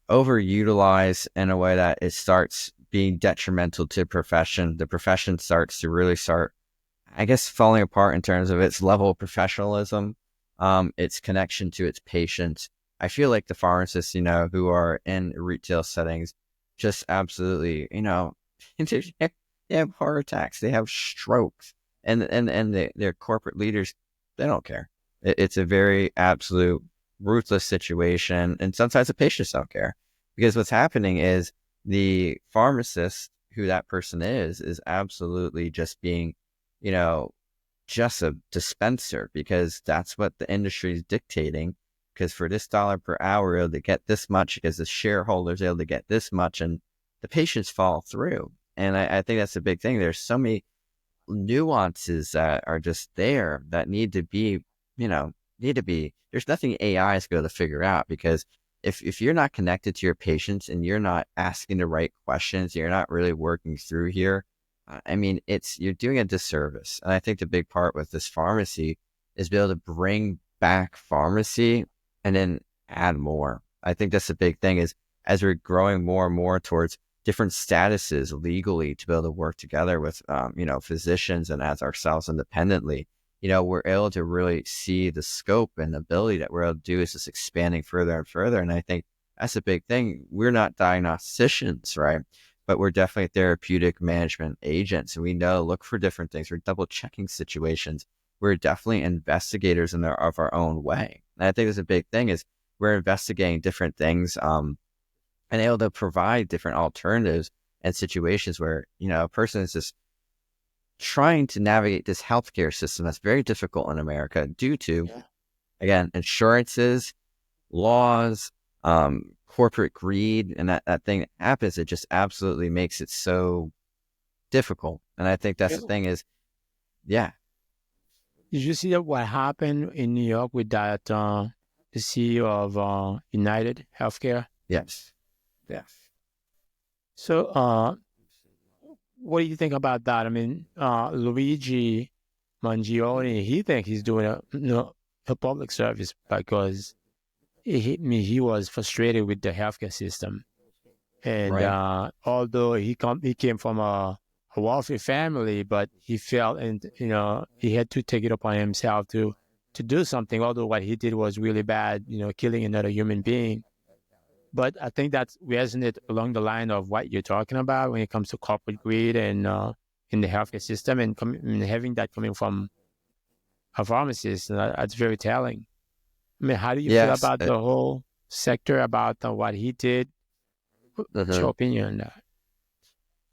overutilized in a way that it starts being detrimental to the profession. The profession starts to really I guess, falling apart in terms of its level of professionalism, its connection to its patients. I feel like the pharmacists, who are in retail settings, just absolutely, they have heart attacks, they have strokes, and their corporate leaders, they don't care. It's a very absolute ruthless situation, and sometimes the patients don't care because what's happening is the pharmacist, who that person is absolutely just being, you know, just a dispenser because that's what the industry is dictating. Because for this dollar per hour, you're able to get this much because the shareholders are able to get this much, and the patients fall through. And I think that's a big thing. There's so many nuances that are just there that there's nothing AI is going to figure out because if you're not connected to your patients and you're not asking the right questions, you're not really working through here. I mean, you're doing a disservice. And I think the big part with this pharmacy is be able to bring back pharmacy and then add more. I think that's the big thing is as we're growing more and more towards different statuses legally to be able to work together with, physicians and as ourselves independently, we're able to really see the scope and ability that we're able to do is just expanding further and further. And I think that's a big thing. We're not diagnosticians, right? But we're definitely therapeutic management agents. And we look for different things. We're double checking situations. We're definitely investigators of our own way. And I think there's a big thing is we're investigating different things, and able to provide different alternatives and situations where, a person is just trying to navigate this healthcare system that's very difficult in America due to, again, insurances, laws, corporate greed, and that thing that happens, it just absolutely makes it so difficult. And I think that's the thing is, yeah. Did you see what happened in New York with that the CEO of United Healthcare? Yes. Yes. So, what do you think about that? I mean, Luigi Mangione, he think he's doing a public service because he was frustrated with the healthcare system, and Right. although he came from a wealthy family, but he felt and he had to take it upon himself to do something. Although what he did was really bad, killing another human being. But I think that resonates along the line of what you're talking about when it comes to corporate greed and in the healthcare system, and having that coming from a pharmacist. That's very telling. I mean, how do you feel Yes. about the whole sector, about what he did? What's your Mhm. opinion on that?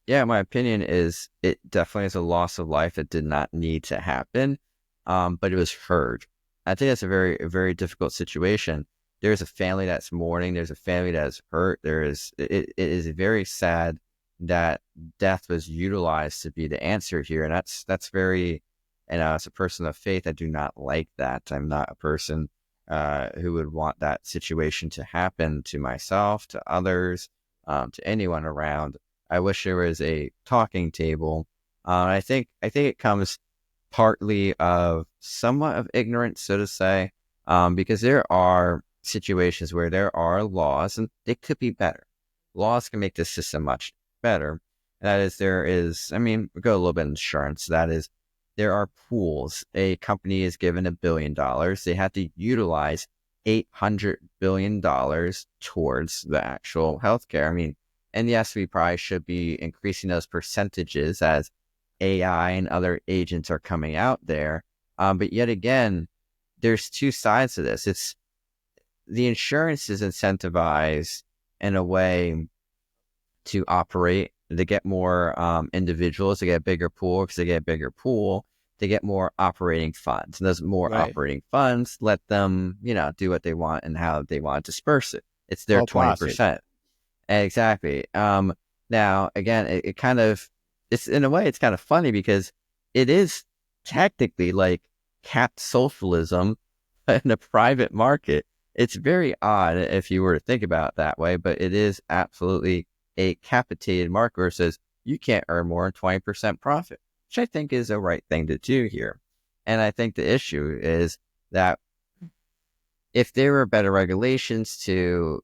Yeah, my opinion is it definitely is a loss of life that did not need to happen, but it was heard. I think that's a very difficult situation. There's a family that's mourning. There's a family that's hurt. It is very sad that death was utilized to be the answer here, and that's very. And as a person of faith, I do not like that. I'm not a person who would want that situation to happen to myself, to others, to anyone around. I wish there was a talking table. I think it comes partly of somewhat of ignorance, so to say, because there are situations where there are laws and they could be better. Laws can make the system much better. That is, I mean, we go a little bit insurance. That is, there are pools. A company is given $1 billion. They have to utilize $800 billion towards the actual healthcare. I mean, and yes, we probably should be increasing those percentages as AI and other agents are coming out there. But yet again, there's two sides to this. It's the insurance is incentivized in a way to operate, to get more individuals, to get a bigger pool, because they get a bigger pool, they get more operating funds. And those more Right. operating funds let them, do what they want and how they want to disperse it. It's their For profit. 20%. Exactly. Now again, it kind of, it's in a way, it's kind of funny because it is technically like capped socialism in a private market. It's very odd if you were to think about it that way, but it is absolutely a capitated market where it says you can't earn more than 20% profit, which I think is the right thing to do here. And I think the issue is that if there were better regulations to,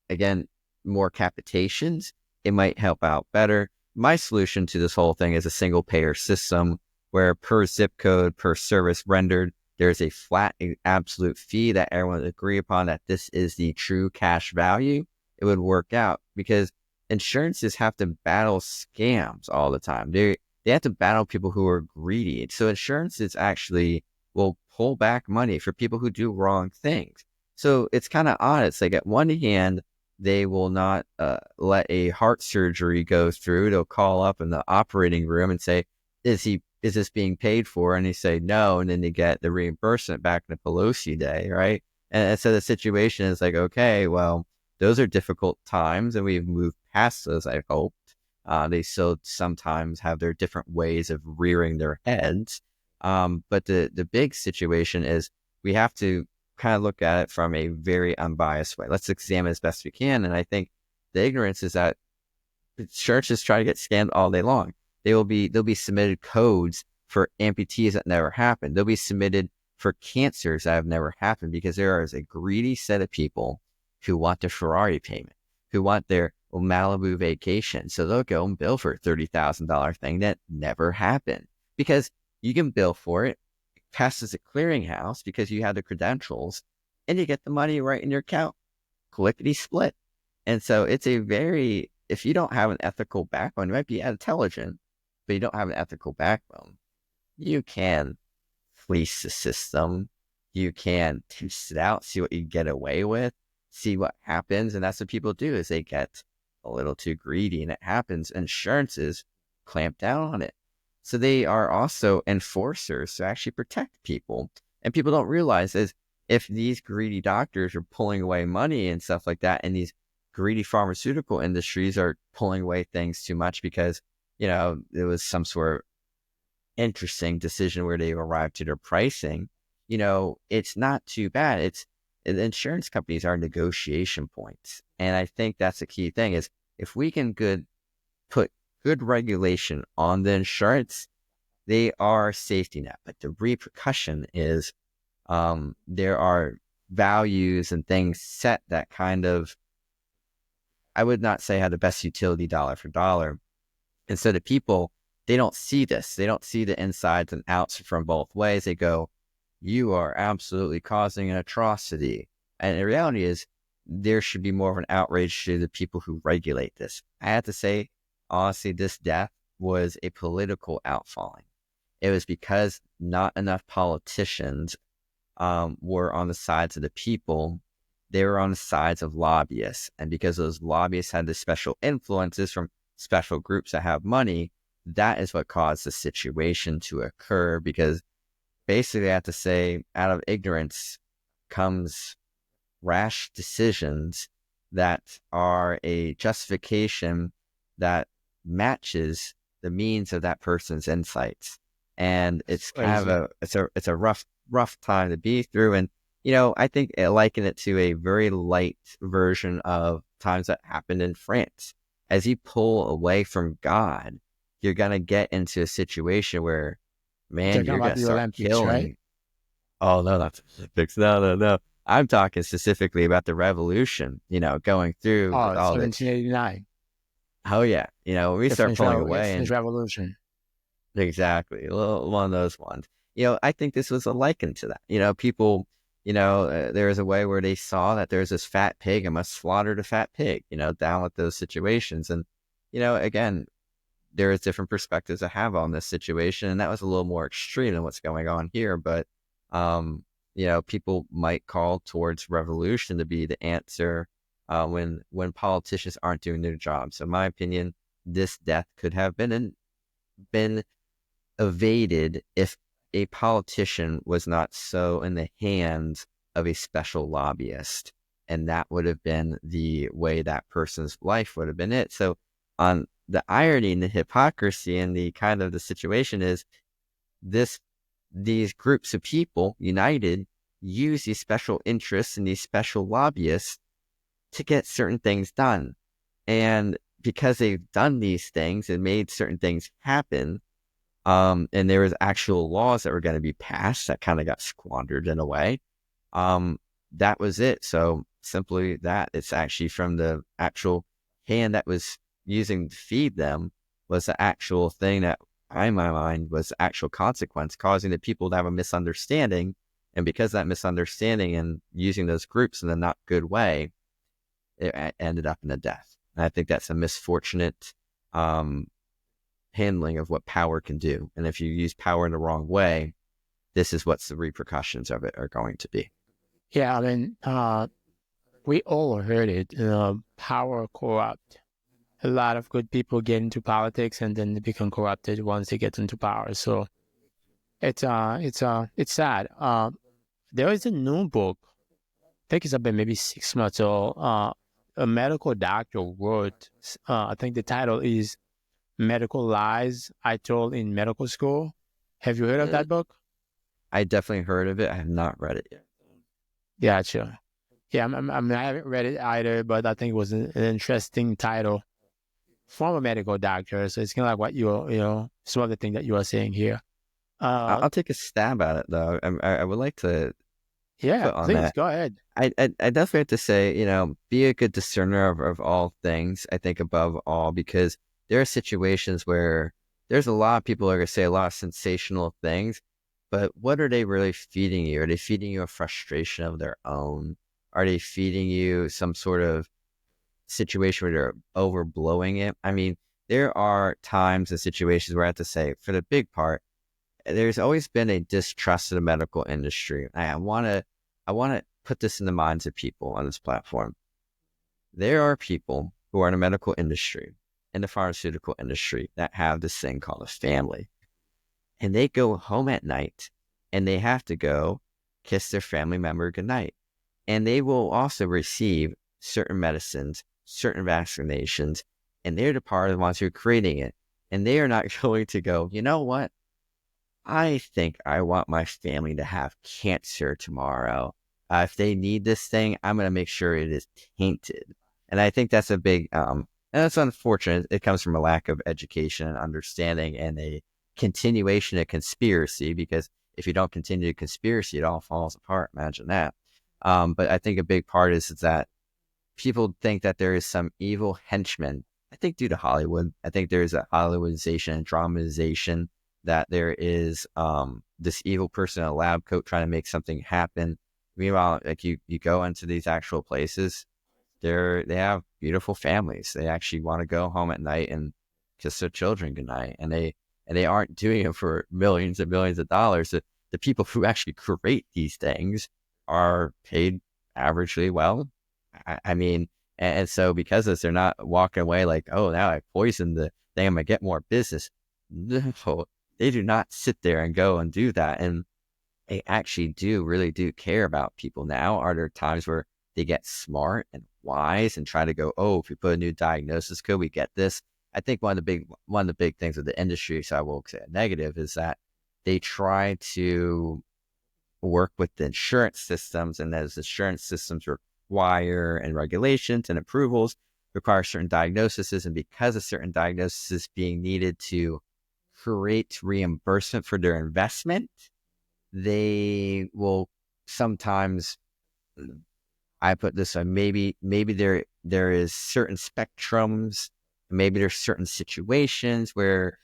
again, more capitations, it might help out better. My solution to this whole thing is a single payer system where per zip code, per service rendered, there's a flat absolute fee that everyone would agree upon that this is the true cash value. It would work out because insurances have to battle scams all the time. They have to battle people who are greedy. So insurance is actually will pull back money for people who do wrong things. So it's kind of odd. It's like at one hand, they will not let a heart surgery go through. They'll call up in the operating room and say, is this being paid for? And they say no. And then they get the reimbursement back in the Pelosi day, right? And so the situation is like, okay, well, those are difficult times and we've moved past those, I hope. They still sometimes have their different ways of rearing their heads. But the big situation is we have to kind of look at it from a very unbiased way. Let's examine as best we can. And I think the ignorance is that churches try to get scammed all day long. They'll be submitted codes for amputees that never happened. They'll be submitted for cancers that have never happened because there is a greedy set of people who want their Ferrari payment, who want their Malibu vacation. So they'll go and bill for a $30,000 thing that never happened because you can bill for it, passes a clearinghouse because you have the credentials, and you get the money right in your account, clickety split. And so it's if you don't have an ethical backbone, you might be intelligent, but you don't have an ethical backbone, you can fleece the system. You can test it out, see what you get away with, see what happens. And that's what people do is they get a little too greedy and it happens. Insurances clamp down on it. So they are also enforcers to actually protect people. And people don't realize is if these greedy doctors are pulling away money and stuff like that, and these greedy pharmaceutical industries are pulling away things too much because, it was some sort of interesting decision where they've arrived to their pricing, it's not too bad. The insurance companies are negotiation points. And I think that's the key thing is if we can put good regulation on the insurance, they are a safety net. But the repercussion is there are values and things set that kind of, I would not say have the best utility dollar for dollar. And so the people, they don't see this. They don't see the insides and outs from both ways. They go, you are absolutely causing an atrocity. And the reality is there should be more of an outrage to the people who regulate this. I have to say, honestly, this death was a political outfalling. It was because not enough politicians were on the sides of the people. They were on the sides of lobbyists. And because those lobbyists had the special influences from special groups that have money, that is what caused the situation to occur. Because basically, I have to say, out of ignorance comes rash decisions that are a justification that matches the means of that person's insights. And It's it's kind of crazy. it's a rough time to be through. And I think I liken it to a very light version of times that happened in France. As you pull away from God, you're gonna get into a situation where, You're man, talking you're about gonna the start Olympics, right? killing. Oh no, that's Olympics. No, no, no. I'm talking specifically about the revolution, going through with Oh, all the, 1789, oh yeah, we start pulling away French and Revolution. exactly, a little, one of those ones. I think this was a liken to that. People, there was a way where they saw that there's this fat pig and must slaughter the fat pig, down with those situations. And, again, there is different perspectives I have on this situation, and that was a little more extreme than what's going on here. But people might call towards revolution to be the answer when politicians aren't doing their job. So, in my opinion, this death could have been evaded if a politician was not so in the hands of a special lobbyist. And that would have been the way that person's life would have been it. So on the irony and the hypocrisy and the kind of the situation is these groups of people united use these special interests and these special lobbyists to get certain things done. And because they've done these things and made certain things happen, and there was actual laws that were going to be passed that kind of got squandered in a way. That was it. So simply that it's actually from the actual hand that was using to feed them was the actual thing that, in my mind, was the actual consequence, causing the people to have a misunderstanding. And because of that misunderstanding and using those groups in a not good way, it ended up in a death. And I think that's a misfortunate handling of what power can do. And if you use power in the wrong way, this is what's the repercussions of it are going to be. Yeah, I mean, we all heard it. Power corrupt. A lot of good people get into politics and then they become corrupted once they get into power. So it's sad. There is a new book. I think it's about maybe 6 months old. A medical doctor wrote. I think the title is "Medical Lies I Told in Medical School." Have you heard of that book? I definitely heard of it. I have not read it yet. Gotcha. Yeah, I mean, I haven't read it either, but I think it was an interesting title from a medical doctor. So it's kind of like what some of the things that you are saying here. I'll take a stab at it though. I would like to Yeah, put on please that. go ahead. I definitely have to say, be a good discerner of all things, I think above all, because there are situations where there's a lot of people are going to say a lot of sensational things, but what are they really feeding you? Are they feeding you a frustration of their own? Are they feeding you some sort of situation where they're overblowing it? I mean, there are times and situations where I have to say, for the big part, there's always been a distrust of the medical industry. I want to put this in the minds of people on this platform. There are people who are in the medical industry, in the pharmaceutical industry, that have this thing called a family. And they go home at night and they have to go kiss their family member goodnight. And they will also receive certain medicines, certain vaccinations, and they're the part of the ones who are creating it. And they are not going to go, you know what? I think I want my family to have cancer tomorrow. If they need this thing, I'm going to make sure it is tainted. And I think that's a big, and that's unfortunate. It comes from a lack of education and understanding and a continuation of conspiracy, because if you don't continue the conspiracy, it all falls apart. Imagine that. But I think a big part is that people think that there is some evil henchman. I think due to Hollywood, I think there is a Hollywoodization and dramatization that there is this evil person in a lab coat trying to make something happen. Meanwhile, like you go into these actual places, they have beautiful families. They actually want to go home at night and kiss their children goodnight, and they aren't doing it for millions and millions of dollars. The people who actually create these things are paid averagely well. I mean, and so because of this, they're not walking away like, oh, now I poisoned the thing, I'm gonna get more business. No, they do not sit there and go and do that. And they actually really do care about people now. Are there times where they get smart and wise and try to go, oh, if we put a new diagnosis code, we get this? I think one of the big things of the industry, so I will say a negative, is that they try to work with the insurance systems, and those insurance systems require, and regulations and approvals require certain diagnoses, and because of certain diagnoses being needed to create reimbursement for their investment, they will sometimes, I put this on, maybe there is certain spectrums, maybe there's certain situations where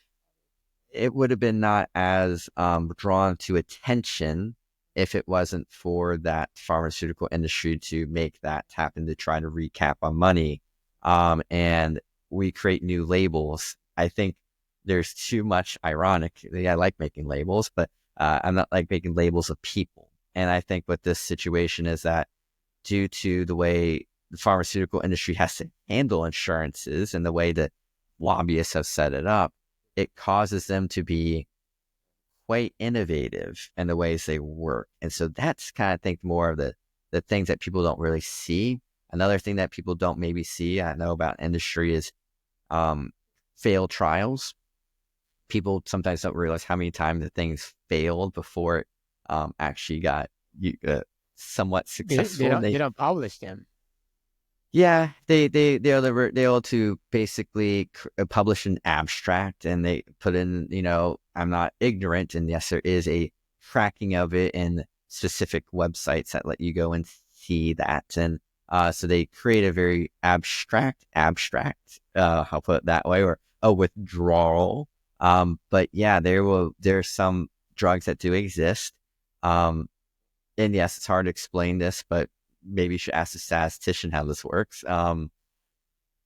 it would have been not as drawn to attention if it wasn't for that pharmaceutical industry to make that happen, to try to recap on money. And we create new labels. I think there's too much ironic. I like making labels, but I'm not like making labels of people. And I think what this situation is that due to the way the pharmaceutical industry has to handle insurances and the way that lobbyists have set it up, it causes them to be quite innovative in the ways they work. And so that's kind of, I think, more of the things that people don't really see. Another thing that people don't maybe see, I know about industry, is failed trials. People sometimes don't realize how many times the things failed before it actually got somewhat successful. They don't publish them. Yeah, they're able to basically publish an abstract, and they put in, I'm not ignorant, and yes, there is a tracking of it in specific websites that let you go and see that, and so they create a very abstract, I'll put it that way, or a withdrawal. But yeah, there's some drugs that do exist, and yes, it's hard to explain this, but maybe you should ask a statistician how this works.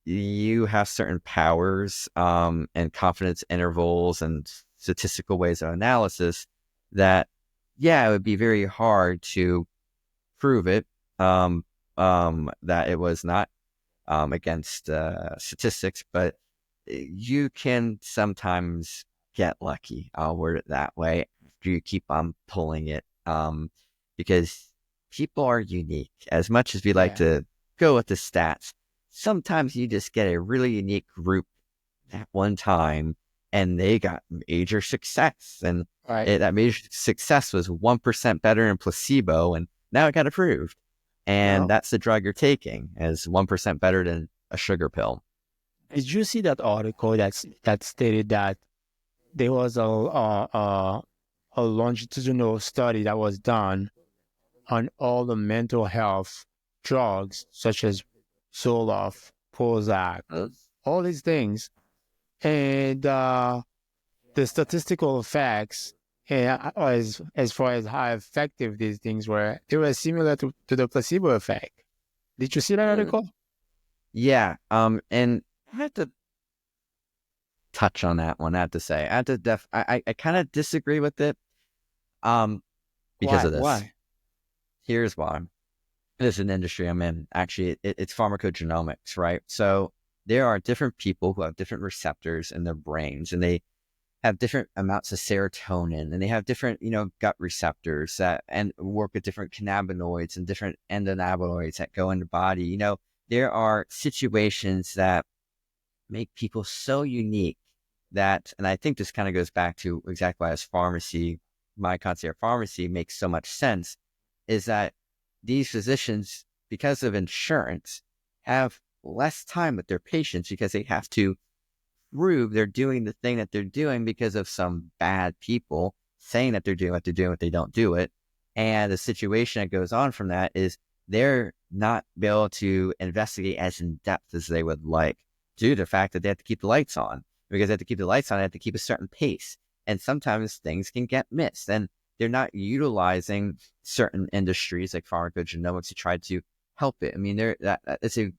You have certain powers and confidence intervals and statistical ways of analysis that, yeah, it would be very hard to prove it, that it was not against statistics, but you can sometimes get lucky. I'll word it that way. After you keep on pulling it, because people are unique. As much as we like to go with the stats, sometimes you just get a really unique group at one time, and they got major success. And that major success was 1% better than placebo, and now it got approved. And that's the drug you're taking, is 1% better than a sugar pill. Did you see that article that stated that there was a longitudinal study that was done on all the mental health drugs, such as Zoloft, Prozac, all these things, and the statistical effects, as far as how effective these things were, they were similar to the placebo effect. Did you see that article? Yeah. And I have to touch on that one. I have to say, I kind of disagree with it. Because of this. Why? Here's why. This is an industry I'm in. Actually, it's pharmacogenomics, right? So there are different people who have different receptors in their brains, and they have different amounts of serotonin, and they have different, gut receptors and work with different cannabinoids and different endocannabinoids that go in the body. There are situations that make people so unique that, and I think this kind of goes back to exactly why my concept of pharmacy makes so much sense, is that these physicians, because of insurance, have less time with their patients because they have to prove they're doing the thing that they're doing because of some bad people saying that they're doing what they're doing, but they don't do it. And the situation that goes on from that is they're not able to investigate as in depth as they would like, due to the fact that they have to keep the lights on. Because they have to keep the lights on, they have to keep a certain pace. And sometimes things can get missed. And they're not utilizing certain industries like pharmacogenomics to try to help it. I mean, it's a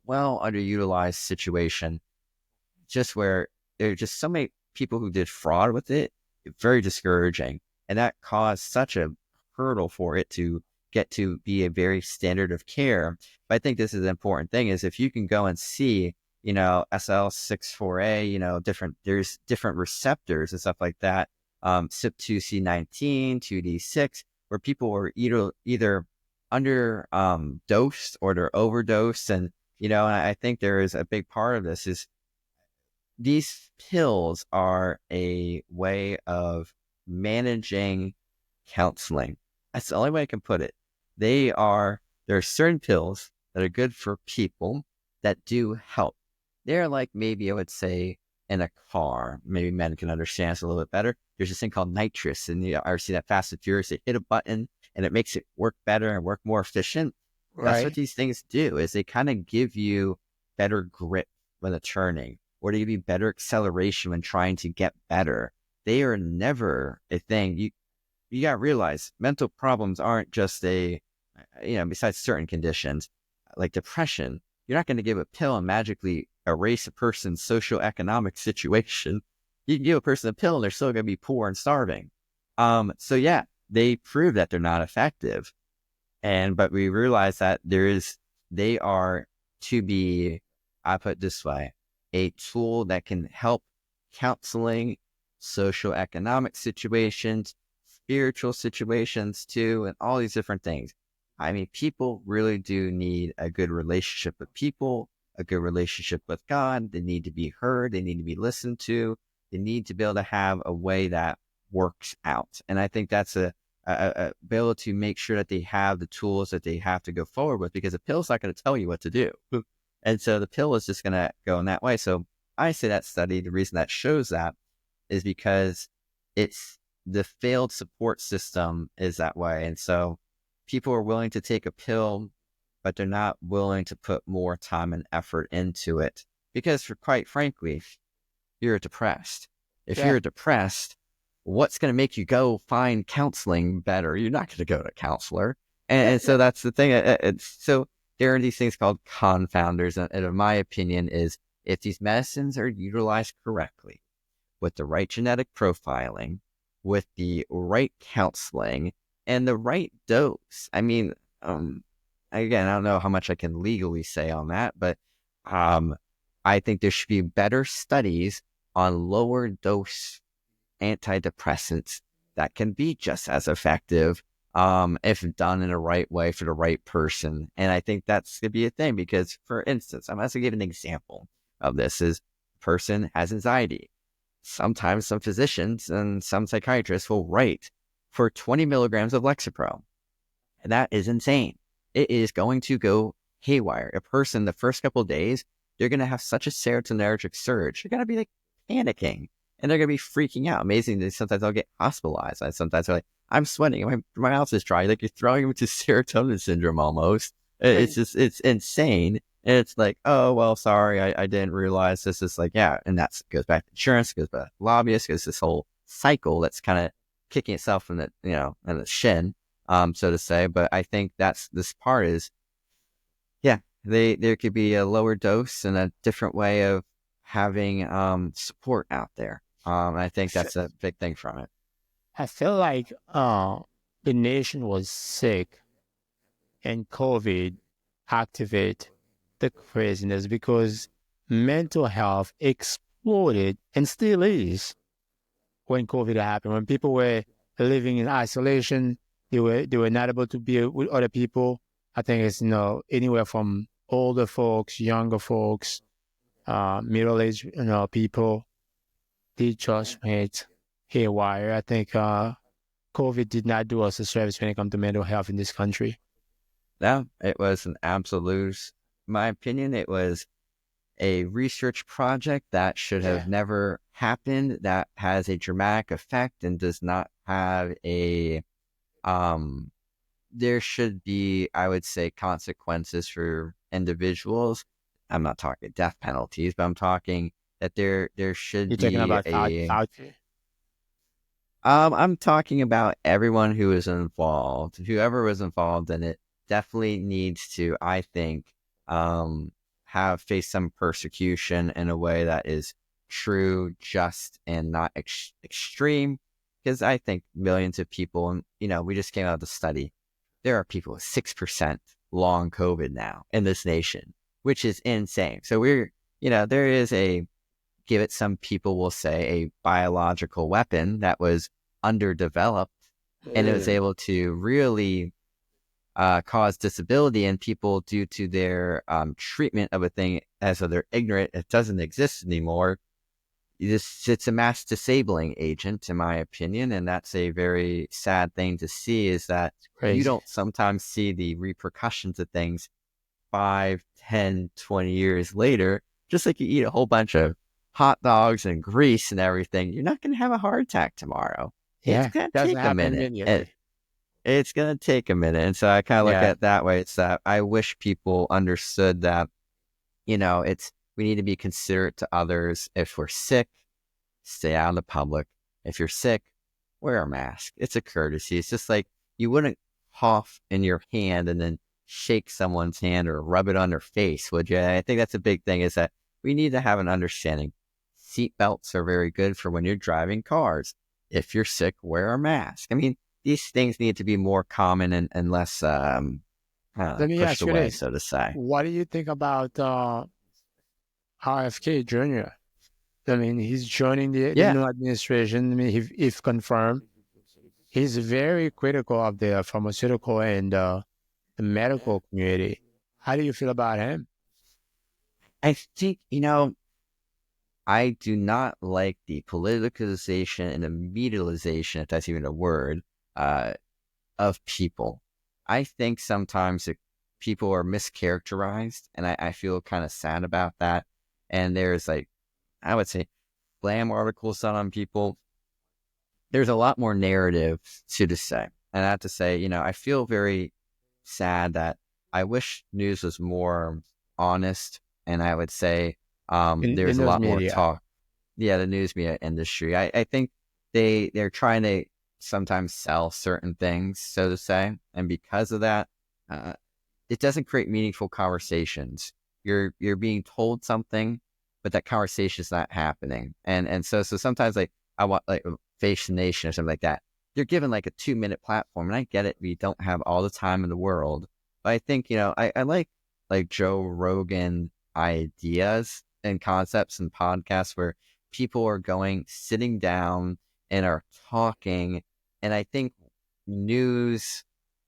well underutilized situation, just where there are just so many people who did fraud with it. Very discouraging. And that caused such a hurdle for it to get to be a very standard of care. But I think this is an important thing is if you can go and see, SL64A, there's different receptors and stuff like that, CYP2C19, 2D6, where people were either under dosed or they're overdosed. And, and I think there is a big part of this is these pills are a way of managing counseling. That's the only way I can put it. There are certain pills that are good for people that do help. They're like maybe I would say in a car, maybe men can understand this a little bit better. There's this thing called nitrous, and you ever see that Fast and Furious, they hit a button and it makes it work better and work more efficient. That's what Right. these things do, is they kind of give you better grip when it's turning, or to give you better acceleration when trying to get better. They are never a thing. You got to realize mental problems aren't just besides certain conditions like depression, you're not going to give a pill and magically erase a person's socioeconomic situation. You can give a person a pill and they're still going to be poor and starving. So yeah, they prove that they're not effective. But we realize that they are to be, I put it this way, a tool that can help counseling, social economic situations, spiritual situations too, and all these different things. I mean, people really do need a good relationship with people, a good relationship with God. They need to be heard. They need to be listened to. They need to be able to have a way that works out. And I think that's be able to make sure that they have the tools that they have to go forward with, because the pill's not going to tell you what to do. And so the pill is just going to go in that way. So I say that study, the reason that shows that is because it's the failed support system is that way. And so people are willing to take a pill, but they're not willing to put more time and effort into it because, quite frankly, you're depressed. If Yeah. you're depressed, what's going to make you go find counseling better? You're not going to go to a counselor. And so that's the thing. So there are these things called confounders. And in my opinion is if these medicines are utilized correctly with the right genetic profiling, with the right counseling and the right dose. I mean, again, I don't know how much I can legally say on that, but I think there should be better studies on lower dose antidepressants that can be just as effective if done in the right way for the right person. And I think that's going to be a thing because, for instance, I'm going to give an example of this is a person has anxiety. Sometimes some physicians and some psychiatrists will write for 20 milligrams of Lexapro. And that is insane. It is going to go haywire. A person, the first couple of days, they're going to have such a serotonergic surge. They're going to be like panicking and they're going to be freaking out. Amazing. Sometimes they'll get hospitalized. And sometimes they're like, I'm sweating. My mouth is dry. Like you're throwing them into serotonin syndrome almost. It's just, it's insane. And it's like, oh, well, sorry, I didn't realize this is like, yeah. And that goes back to insurance, goes back to lobbyists, goes this whole cycle that's kind of kicking itself in the, in the shin, so to say. But I think this part is, yeah, there could be a lower dose and a different way of having support out there. And I think f- that's a big thing from it. I feel like the nation was sick and COVID activate the craziness because mental health exploded and still is when COVID happened. When people were living in isolation, they were not able to be with other people. I think it's anywhere from older folks, younger folks, middle aged people. They just went haywire. I think COVID did not do us a service when it comes to mental health in this country. No, it was an absolute, my opinion, it was a research project that should have Yeah. never happened, that has a dramatic effect and does not have um, there should be, I would say, consequences for individuals. I'm not talking death penalties, but I'm talking that there should You're talking be about Fauci. I'm talking about everyone who is involved. Whoever was involved in it definitely needs to, I think, have faced some persecution in a way that is true, just, and not extreme. Because I think millions of people, and we just came out of the study. There are people with 6% long COVID now in this nation, which is insane. So there is give it, some people will say, a biological weapon that was underdeveloped, and it was able to really cause disability in people due to their treatment of a thing as though they're ignorant. It doesn't exist anymore. It's a mass disabling agent, in my opinion, and that's a very sad thing to see, is that you Crazy. don't sometimes see the repercussions of things 5, 10, 20 years later. Just like you eat a whole bunch of hot dogs and grease and everything, you're not going to have a heart attack tomorrow. It's Yeah, going to doesn't take a happen minute. immediately. It's going to take a minute. And so I kind of look Yeah. at it that way. It's that I wish people understood that, we need to be considerate to others. If we're sick, stay out of the public. If you're sick, wear a mask. It's a courtesy. It's just like you wouldn't cough in your hand and then shake someone's hand or rub it on their face, would you? And I think that's a big thing, is that we need to have an understanding. Seat belts are very good for when you're driving cars. If you're sick, wear a mask. I mean, these things need to be more common and less Let me pushed ask you away, this. so to say. What do you think about RFK Jr.? I mean, he's joining the Yeah, new administration. I mean, if confirmed, he's very critical of the pharmaceutical and the medical community. How do you feel about him? I think, I do not like the politicalization and the medialization, if that's even a word, uh, of people. I think sometimes people are mischaracterized, and I feel kind of sad about that. And there's, like, I would say, glam articles done on people. There's a lot more narrative to say. And I have to say, I feel very sad that I wish news was more honest. And I would say In there's a those lot more media? talk. Yeah, the news media industry. I think they're trying to sometimes sell certain things, so to say. And because of that, uh, it doesn't create meaningful conversations. You're being told something, but that conversation is not happening. And so sometimes, like, I want, like, Face the Nation or something like that. You're given like a 2-minute platform, and I get it. We don't have all the time in the world, but I think I like Joe Rogan ideas and concepts and podcasts where people are sitting down and are talking. And I think news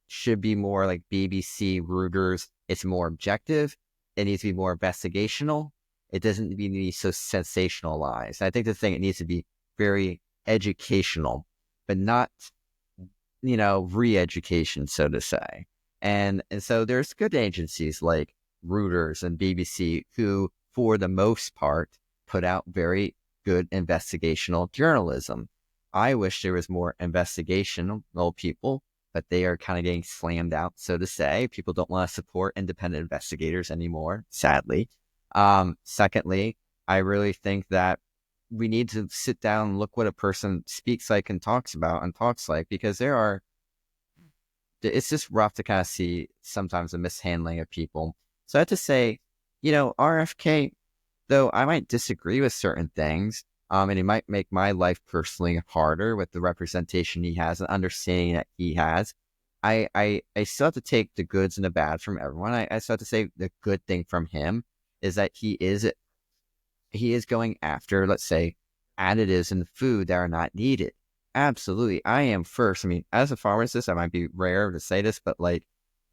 should be more like BBC, Reuters. It's more objective. It needs to be more investigational. It doesn't need to be so sensationalized. I think the thing, it needs to be very educational, but not, re-education, so to say. And so there's good agencies like Reuters and BBC who, for the most part, put out very good investigational journalism. I wish there was more investigational people, but they are kind of getting slammed out, so to say. People don't want to support independent investigators anymore, sadly. Secondly, I really think that we need to sit down and look what a person speaks like and talks about and talks like, because it's just rough to kind of see sometimes the mishandling of people. So I have to say, RFK, though I might disagree with certain things, and it might make my life personally harder with the representation he has and understanding that he has, I still have to take the goods and the bad from everyone. I still have to say the good thing from him is that he is going after, let's say, additives in the food that are not needed. Absolutely. I am first. I mean, as a pharmacist, I might be rare to say this, but like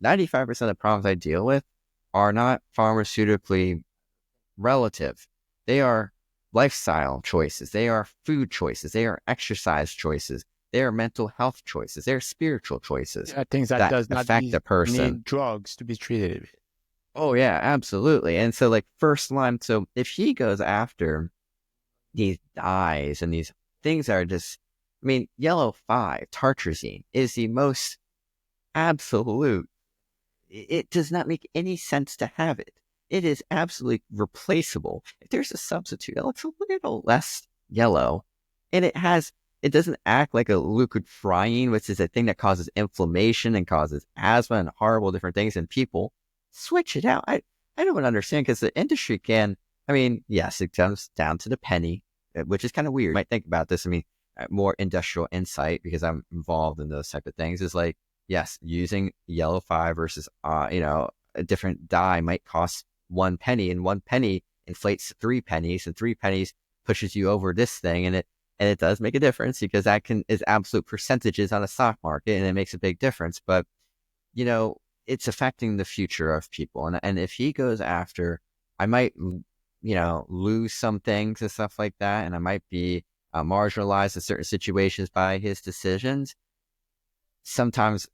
95% of the problems I deal with are not pharmaceutically relative. They are lifestyle choices. They are food choices. They are exercise choices. They are mental health choices. They are spiritual choices Things that that does not affect the person. need drugs to be treated. Oh, yeah, absolutely. And so, like, first line, so if he goes after these dyes and these things that are just, I mean, yellow 5, tartrazine, is the most absolute. It does not make any sense to have it. It is absolutely replaceable. If there's a substitute that looks a little less yellow, and it doesn't act like a leukotriene, which is a thing that causes inflammation and causes asthma and horrible different things in people, switch it out. I I don't understand because the industry can, I mean, yes, it comes down to the penny, which is kind of weird. You might think about this. I mean, more industrial insight because I'm involved in those type of things is like, yes, using yellow 5 versus, a different dye might cost 1 penny, and 1 penny inflates 3 pennies, and 3 pennies pushes you over this thing. And it does make a difference because that is absolute percentages on a stock market, and it makes a big difference. But, it's affecting the future of people. And if he goes after, I might, lose some things and stuff like that. And I might be marginalized in certain situations by his decisions. Sometimes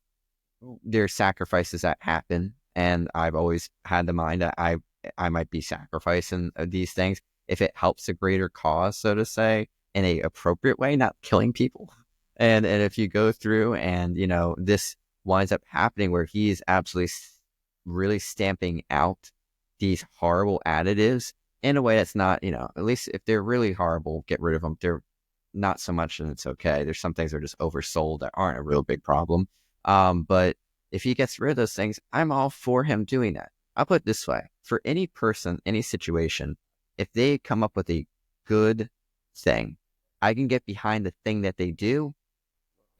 there's sacrifices that happen. And I've always had the mind that I might be sacrificing these things if it helps a greater cause, so to say, in a appropriate way, not killing people. And if you go through and, this winds up happening where he is absolutely really stamping out these horrible additives in a way that's not, at least if they're really horrible, get rid of them. They're not so much, and it's okay. There's some things that are just oversold that aren't a real big problem. But if he gets rid of those things, I'm all for him doing that. I'll put it this way. For any person, any situation, if they come up with a good thing, I can get behind the thing that they do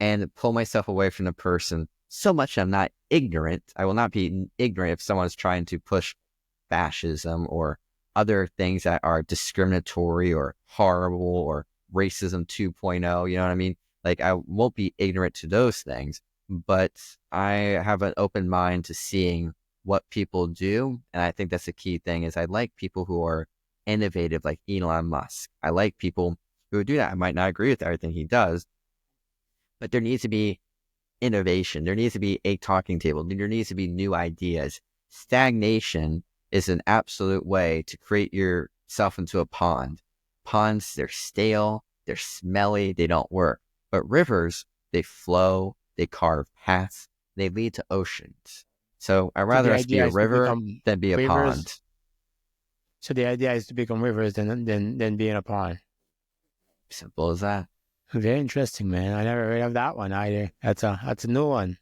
and pull myself away from the person so much I'm not ignorant. I will not be ignorant if someone's trying to push fascism or other things that are discriminatory or horrible or racism 2.0. You know what I mean? Like, I won't be ignorant to those things, but I have an open mind to seeing what people do. And I think that's a key thing is I like people who are innovative, like Elon Musk. I like people who do that. I might not agree with everything he does, but there needs to be innovation. There needs to be a talking table. There needs to be new ideas. Stagnation is an absolute way to create yourself into a pond. Ponds, they're stale, they're smelly, they don't work. But rivers, they flow, they carve paths, they lead to oceans. So I'd So rather the us be idea a is to river become than be a rivers. pond. So the idea is to become rivers than being a pond. Simple as that. Very interesting, man. I never heard of that one either. That's a new one.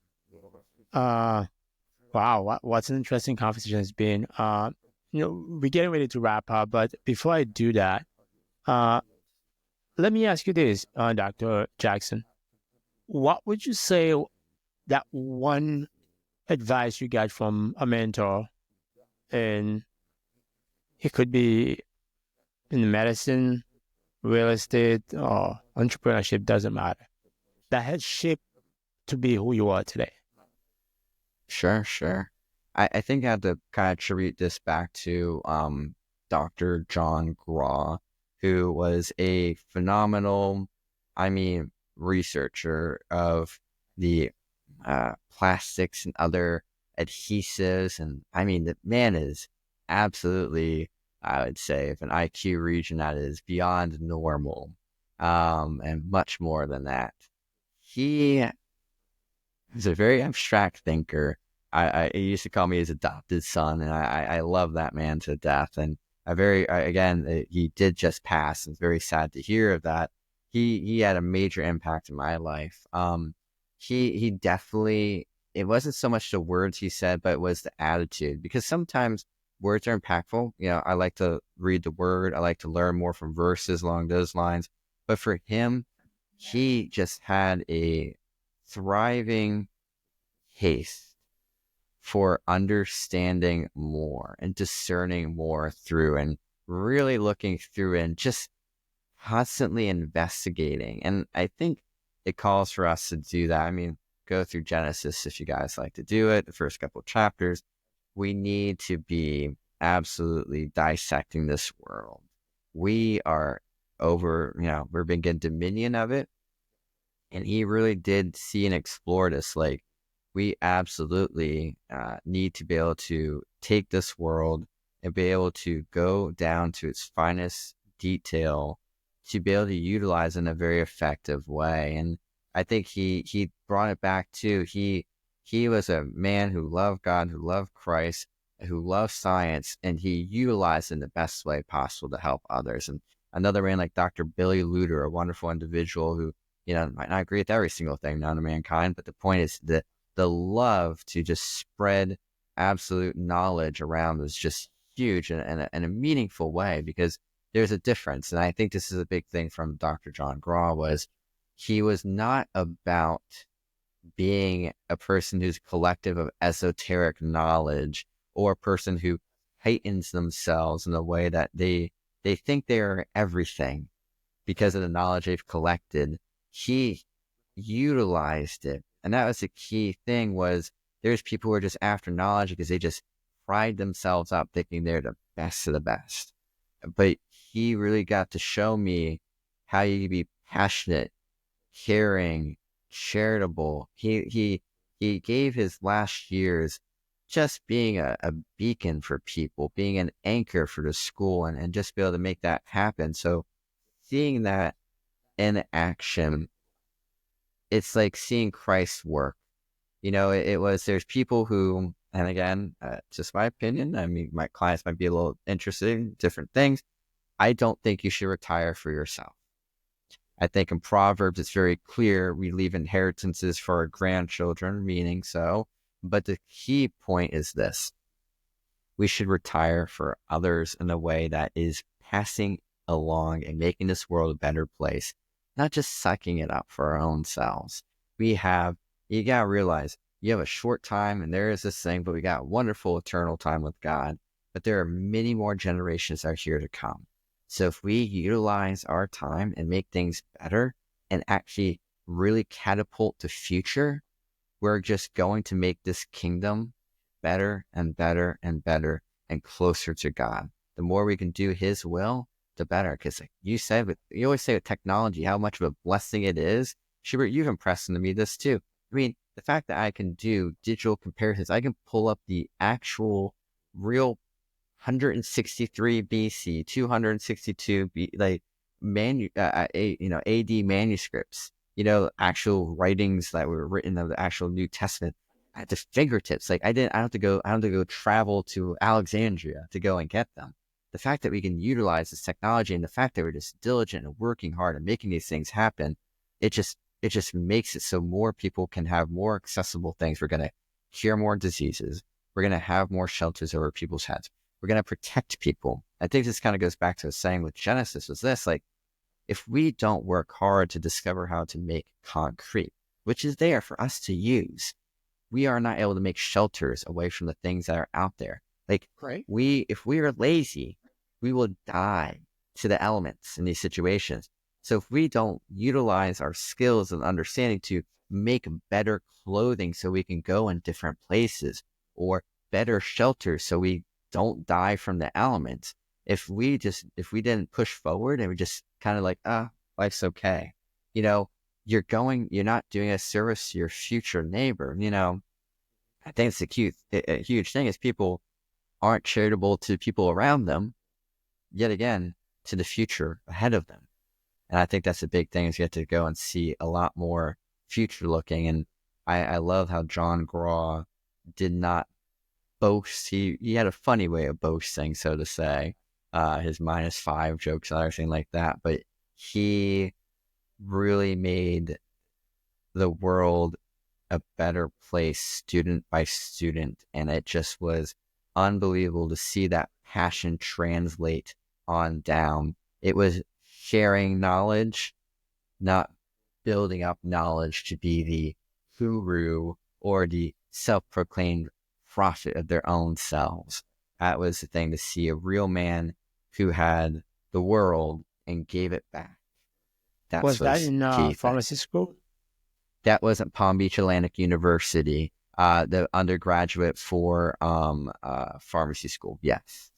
Uh, wow. What's an interesting conversation it's been. We're getting ready to wrap up, but before I do that, uh, let me ask you this, Dr. Jackson. What would you say that one advice you got from a mentor, and it could be in medicine, real estate, or entrepreneurship, doesn't matter, that has shaped to be who you are today? Sure. I think I have to kind of attribute this back to Dr. John Graw, who was a phenomenal, researcher of the plastics and other adhesives. And the man is absolutely, I would say, of an IQ region that is beyond normal, and much more than that. He is a very abstract thinker. He used to call me his adopted son, and I love that man to death. And he did just pass, and it's very sad to hear of that. He had a major impact in my life. He definitely, it wasn't so much the words he said, but it was the attitude, because sometimes words are impactful. I like to read the word. I like to learn more from verses along those lines. But for him, he just had a thriving haste for understanding more and discerning more through, and really looking through and just constantly investigating. And I think it calls for us to do that. Go through Genesis if you guys like to do it, the first couple of chapters. We need to be absolutely dissecting this world. We are we're being given dominion of it. And he really did see and explore this. Like, we absolutely need to be able to take this world and be able to go down to its finest detail to be able to utilize in a very effective way. And I think he brought it back to, he was a man who loved God, who loved Christ, who loved science, and he utilized it in the best way possible to help others. And another man like Dr. Billy Luder, a wonderful individual who, might not agree with every single thing known to mankind, but the point is the love to just spread absolute knowledge around was just huge in a meaningful way, because there's a difference. And I think this is a big thing from Dr. John Graw, was he was not about being a person who's collective of esoteric knowledge, or a person who heightens themselves in a way that they think they are everything because of the knowledge they've collected. He utilized it. And that was the key thing, was there's people who are just after knowledge because they just pride themselves up thinking they're the best of the best. But he really got to show me how you can be passionate, caring, charitable. He gave his last years just being a beacon for people, being an anchor for the school, and just be able to make that happen. So seeing that in action, it's like seeing Christ's work. It was, there's people who, and again, just my opinion, I mean, my clients might be a little interested in different things. I don't think you should retire for yourself. I think in Proverbs, it's very clear we leave inheritances for our grandchildren, meaning so. But the key point is this: we should retire for others in a way that is passing along and making this world a better place, not just sucking it up for our own selves. You got to realize you have a short time, and there is this thing, but we got wonderful eternal time with God. But there are many more generations that are here to come. So if we utilize our time and make things better and actually really catapult the future, we're just going to make this kingdom better and better and better and closer to God. The more we can do his will, the better. Because like you said, you always say with technology, how much of a blessing it is. Schubert, you've impressed on me this too. I mean, the fact that I can do digital comparisons, I can pull up the actual real 163 BC, 262 AD manuscripts, actual writings that were written of the actual New Testament at the fingertips. Like I don't have to go travel to Alexandria to go and get them. The fact that we can utilize this technology, and the fact that we're just diligent and working hard and making these things happen, it just makes it so more people can have more accessible things. We're going to cure more diseases. We're going to have more shelters over people's heads. We're going to protect people. I think this kind of goes back to the saying with Genesis, was this, like, if we don't work hard to discover how to make concrete, which is there for us to use, we are not able to make shelters away from the things that are out there. Like, Right. if we are lazy, we will die to the elements in these situations. So if we don't utilize our skills and understanding to make better clothing so we can go in different places, or better shelters so we don't die from the elements, if we didn't push forward and we just kind of like, life's okay, you're not doing a service to your future neighbor. I think it's a huge thing is people aren't charitable to people around them, yet again, to the future ahead of them. And I think that's a big thing, is you have to go and see a lot more future looking. And I love how John Graw did not boast. He had a funny way of boasting, so to say, his -5 jokes and everything like that. But he really made the world a better place, student by student. And it just was unbelievable to see that passion translate on down. It was sharing knowledge, not building up knowledge to be the guru or the self-proclaimed prophet of their own selves. That was the thing, to see a real man who had the world and gave it back. That Was that was in the key thing. Pharmacist school? That was at Palm Beach Atlantic University, the undergraduate for pharmacy school. Yes.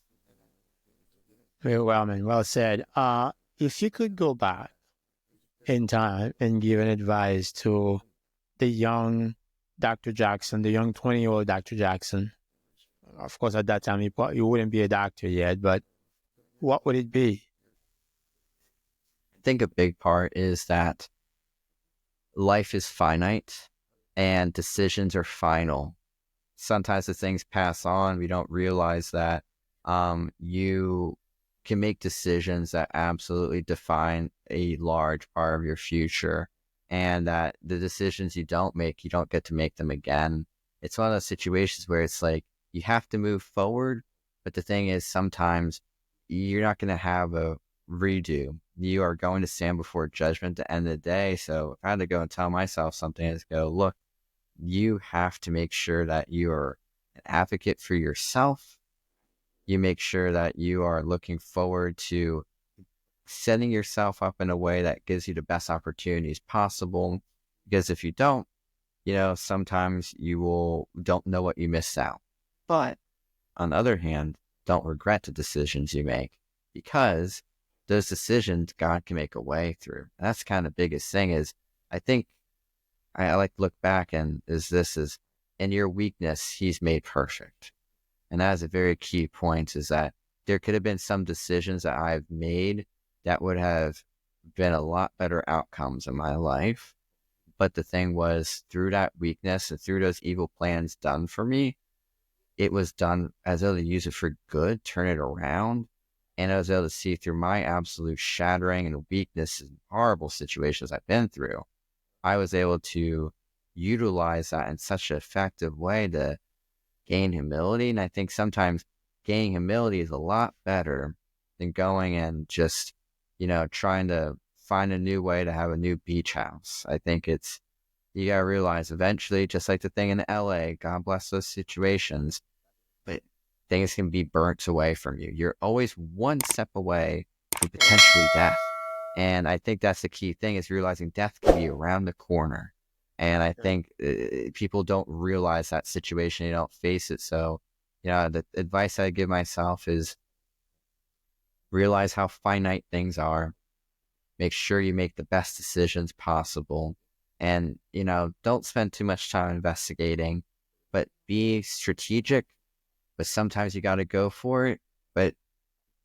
Very well, man. Well said. If you could go back in time and give an advice to the young Dr. Jackson, the young 20-year-old Dr. Jackson, of course, at that time, you wouldn't be a doctor yet, but what would it be? I think a big part is that life is finite and decisions are final. Sometimes the things pass on. We don't realize that you can make decisions that absolutely define a large part of your future, and that the decisions you don't make, you don't get to make them again. It's one of those situations where it's like you have to move forward, But the thing is, sometimes you're not going to have a redo. You are going to stand before judgment at the end of the day. So if I had to go and tell myself something, is go, look, you have to make sure that you are an advocate for yourself. You make sure that you are looking forward to setting yourself up in a way that gives you the best opportunities possible. Because if you don't, sometimes don't know what you missed out. But on the other hand, don't regret the decisions you make, because those decisions God can make a way through. That's kind of the biggest thing is, I think I like to look back and is in your weakness, he's made perfect. And that is a very key point, is that there could have been some decisions that I've made that would have been a lot better outcomes in my life. But the thing was, through that weakness and through those evil plans done for me, it was done as able to use it for good, turn it around. And I was able to see through my absolute shattering and weakness and horrible situations I've been through, I was able to utilize that in such an effective way to gain humility. And I think sometimes gaining humility is a lot better than going and just, trying to find a new way to have a new beach house. I think you got to realize eventually, just like the thing in LA, God bless those situations, but things can be burnt away from you. You're always one step away from potentially death. And I think that's the key thing, is realizing death can be around the corner. And I think people don't realize that situation. They don't face it. So, the advice I give myself is realize how finite things are. Make sure you make the best decisions possible. And, don't spend too much time investigating, but be strategic. But sometimes you got to go for it, but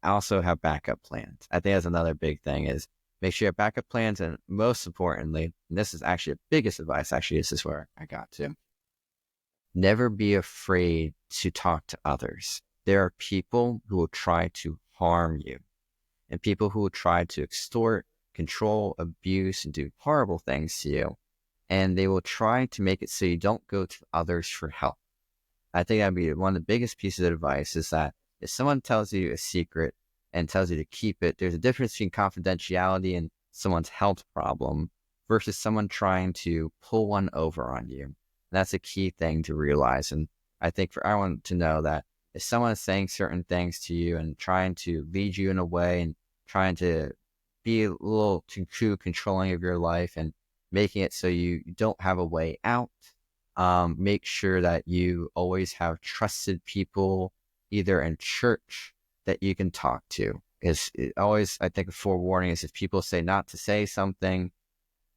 also have backup plans. I think that's another big thing, is make sure you have backup plans. And most importantly, and this is actually the biggest advice, this is where I got to, never be afraid to talk to others. There are people who will try to harm you, and people who will try to extort, control, abuse, and do horrible things to you. And they will try to make it so you don't go to others for help. I think that'd be one of the biggest pieces of advice, is that if someone tells you a secret and tells you to keep it, there's a difference between confidentiality and someone's health problem versus someone trying to pull one over on you. And that's a key thing to realize. And I think for everyone to know that if someone is saying certain things to you and trying to lead you in a way and trying to be a little too controlling of your life and making it so you don't have a way out, make sure that you always have trusted people, either in church, that you can talk to. Is always, I think, a forewarning is, if people say not to say something,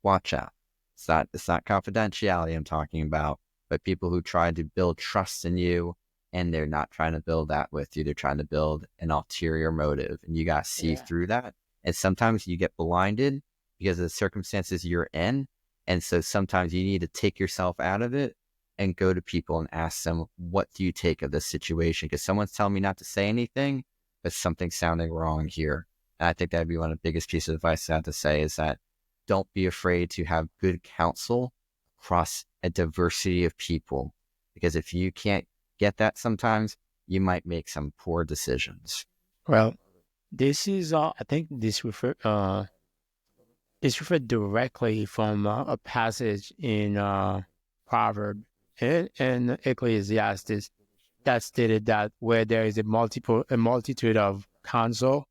watch out. It's not confidentiality I'm talking about, but people who try to build trust in you, and they're not trying to build that with you. They're trying to build an ulterior motive, and you got to see through that. And sometimes you get blinded because of the circumstances you're in. And so sometimes you need to take yourself out of it and go to people and ask them, what do you take of this situation? Because someone's telling me not to say anything, but something's sounding wrong here. And I think that'd be one of the biggest pieces of advice I have to say, is that don't be afraid to have good counsel across a diversity of people. Because if you can't get that sometimes, you might make some poor decisions. Well, this is, I think it's referred directly from a passage in Proverb and Ecclesiastes that stated that where there is a multitude of counsel,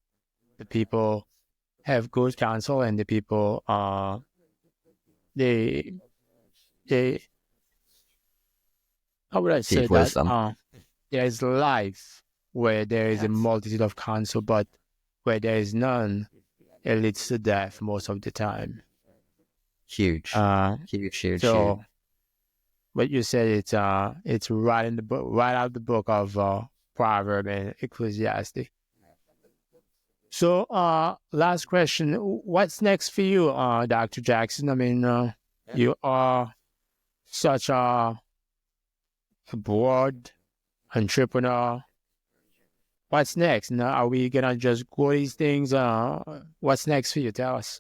the people have good counsel, and the people they how would I say Seek that? wisdom. There is life where there is a multitude of counsel, but where there is none, it leads to death most of the time. Huge. Huge. So what you said, it's right in the book, right out the book of Proverb and Ecclesiastes. So last question, what's next for you, Dr. Jackson? I mean, you are such a broad entrepreneur. What's next? Now, are we gonna just grow these things? What's next for you? Tell us.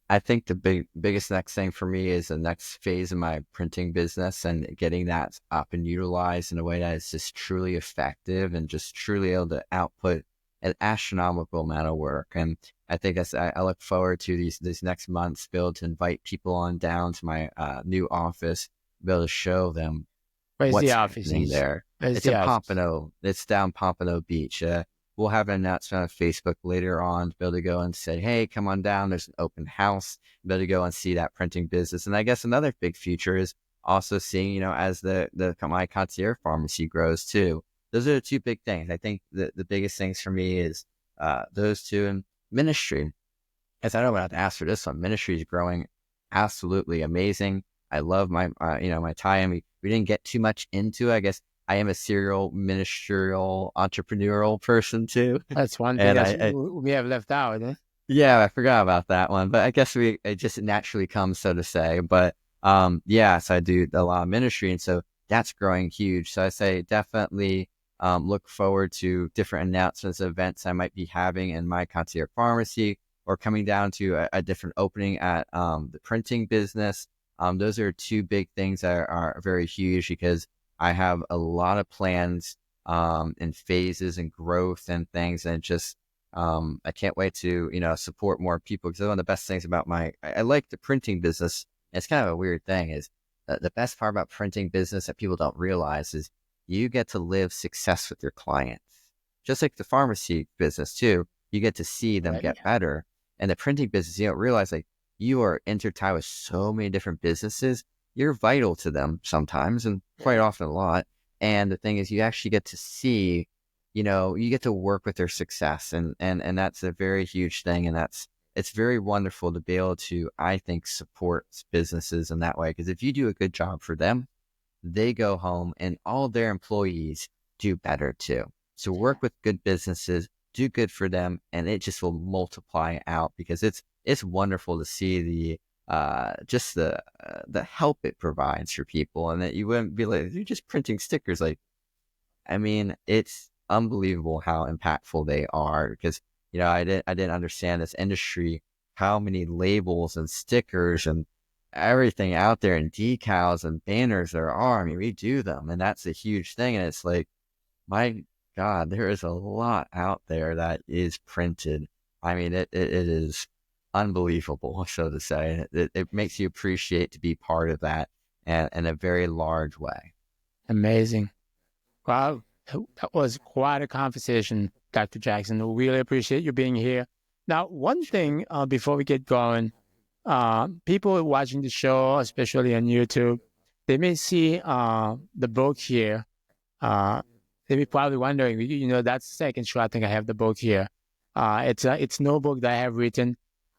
I think the biggest next thing for me is the next phase of my printing business and getting that up and utilized in a way that is just truly effective and just truly able to output an astronomical amount of work. And I think I look forward to these next months, be able to invite people on down to my new office, be able to show them Where's the what's office? happening there. Where's It's the in office? Pompano. It's down Pompano Beach. We'll have an announcement on Facebook later on to be able to go and say, hey, come on down. There's an open house. Be able to go and see that printing business. And I guess another big future is also seeing, as my concierge pharmacy grows too. Those are the two big things. I think the biggest things for me is those two, and ministry. As I know about to ask for this one, ministry is growing absolutely amazing. I love my time. We didn't get too much into it. I guess I am a serial ministerial entrepreneurial person too. That's one thing And that we have left out. Eh? yeah, I forgot about that one, but I guess it just naturally comes, so to say. But yeah, so I do a lot of ministry, and so that's growing huge. So I say definitely look forward to different announcements, events I might be having in my concierge pharmacy, or coming down to a different opening at the printing business. Those are two big things that are very huge because I have a lot of plans and phases and growth and things, and just I can't wait to, support more people, because one of the best things about I like the printing business. It's kind of a weird thing is the best part about printing business that people don't realize is you get to live success with your clients. Just like the pharmacy business too, you get to see them Ready? get better. And the printing business, you don't realize like you are intertied with so many different businesses. You're vital to them sometimes, and quite often a lot. And the thing is, you actually get to see, you get to work with their success, and that's a very huge thing. And it's very wonderful to be able to, I think, support businesses in that way. Because if you do a good job for them, they go home and all their employees do better too. So work with good businesses, do good for them, and it just will multiply out, because it's wonderful to see just the help it provides for people, and that you wouldn't be like, you're just printing stickers. Like, I mean, it's unbelievable how impactful they are, because, I didn't understand this industry, how many labels and stickers and everything out there and decals and banners there are. I mean, we do them, and that's a huge thing. And it's like, my God, there is a lot out there that is printed. I mean, it is unbelievable, so to say. It makes you appreciate to be part of that, and in a very large way. Amazing. Wow, that was quite a conversation, Dr. Jackson. We really appreciate you being here. Now, one thing before we get going, people watching the show, especially on YouTube, they may see the book here. Uh, they be probably wondering, that's the second show I think I have the book here. It's no book that I have written.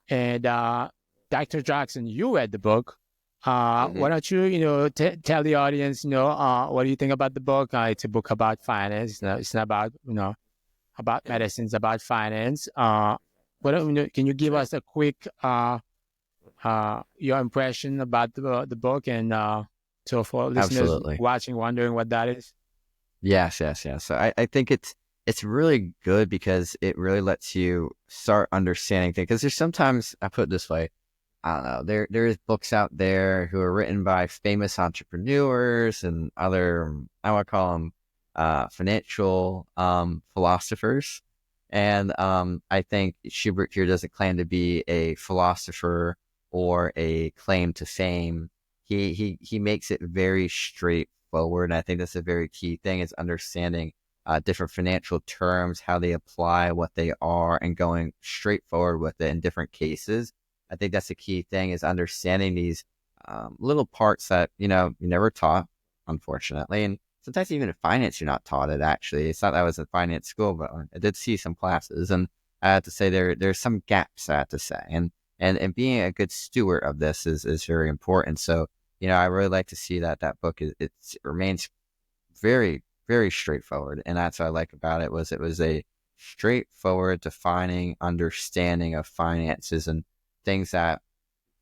And Dr. Jackson, you read the book. Hmm. Why don't you, tell the audience, what do you think about the book? It's a book about finance. It's not about, about medicine. It's about finance. Can you give us a quick your impression about the book, and so for listeners Absolutely. watching, wondering what that is? Yes, yes, yes. So I think it's really good because it really lets you start understanding things. Because there's sometimes, I put it this way, I don't know, there's books out there who are written by famous entrepreneurs and other, I want to call them financial philosophers. And I think Schubert here doesn't claim to be a philosopher or a claim to fame. He makes it very straightforward. And I think that's a very key thing, is understanding different financial terms, how they apply, what they are, and going straightforward with it in different cases. I think that's a key thing, is understanding these little parts that, you never taught, unfortunately. And sometimes even in finance, you're not taught it, actually. It's not that I was in finance school, but I did see some classes. And I have to say there's some gaps, I have to say. And being a good steward of this is very important. So, I really like to see that book, it remains very, very straightforward. And that's what I like about it, was it was a straightforward, defining understanding of finances and things that,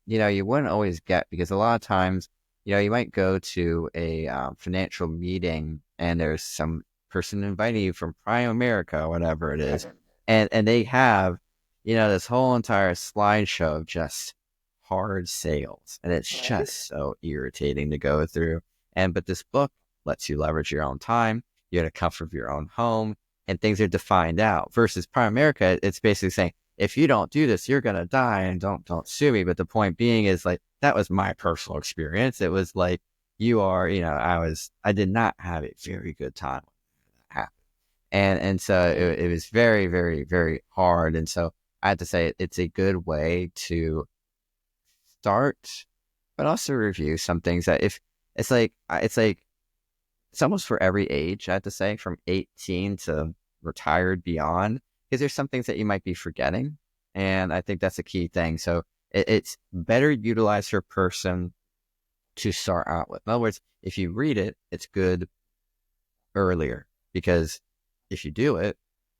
you wouldn't always get, because a lot of times, you might go to a financial meeting and there's some person inviting you from Prime America or whatever it is. And they have, this whole entire slideshow of just hard sales, and it's just so irritating to go through. But this book lets you leverage your own time. You're in the comfort of your own home, and things are defined out. Versus Prime America, it's basically saying, if you don't do this, you're gonna die, and don't sue me. But the point being is, like, that was my personal experience. It was like, you are, I did not have a very good time when that happened. And so it was very, very, very hard. And so I have to say it's a good way to start, but also review some things that if it's like, it's almost for every age, I have to say, from 18 to retired beyond, because there's some things that you might be forgetting. And I think that's a key thing. So it's better utilized for a person to start out with. In other words, if you read it, it's good earlier, because if you do it,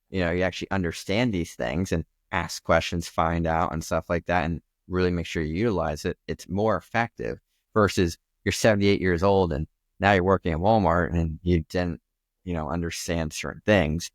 you actually understand these things and ask questions, find out and stuff like that, and really make sure you utilize it. It's more effective versus you're 78 years old and now you're working at Walmart and you didn't, understand certain things.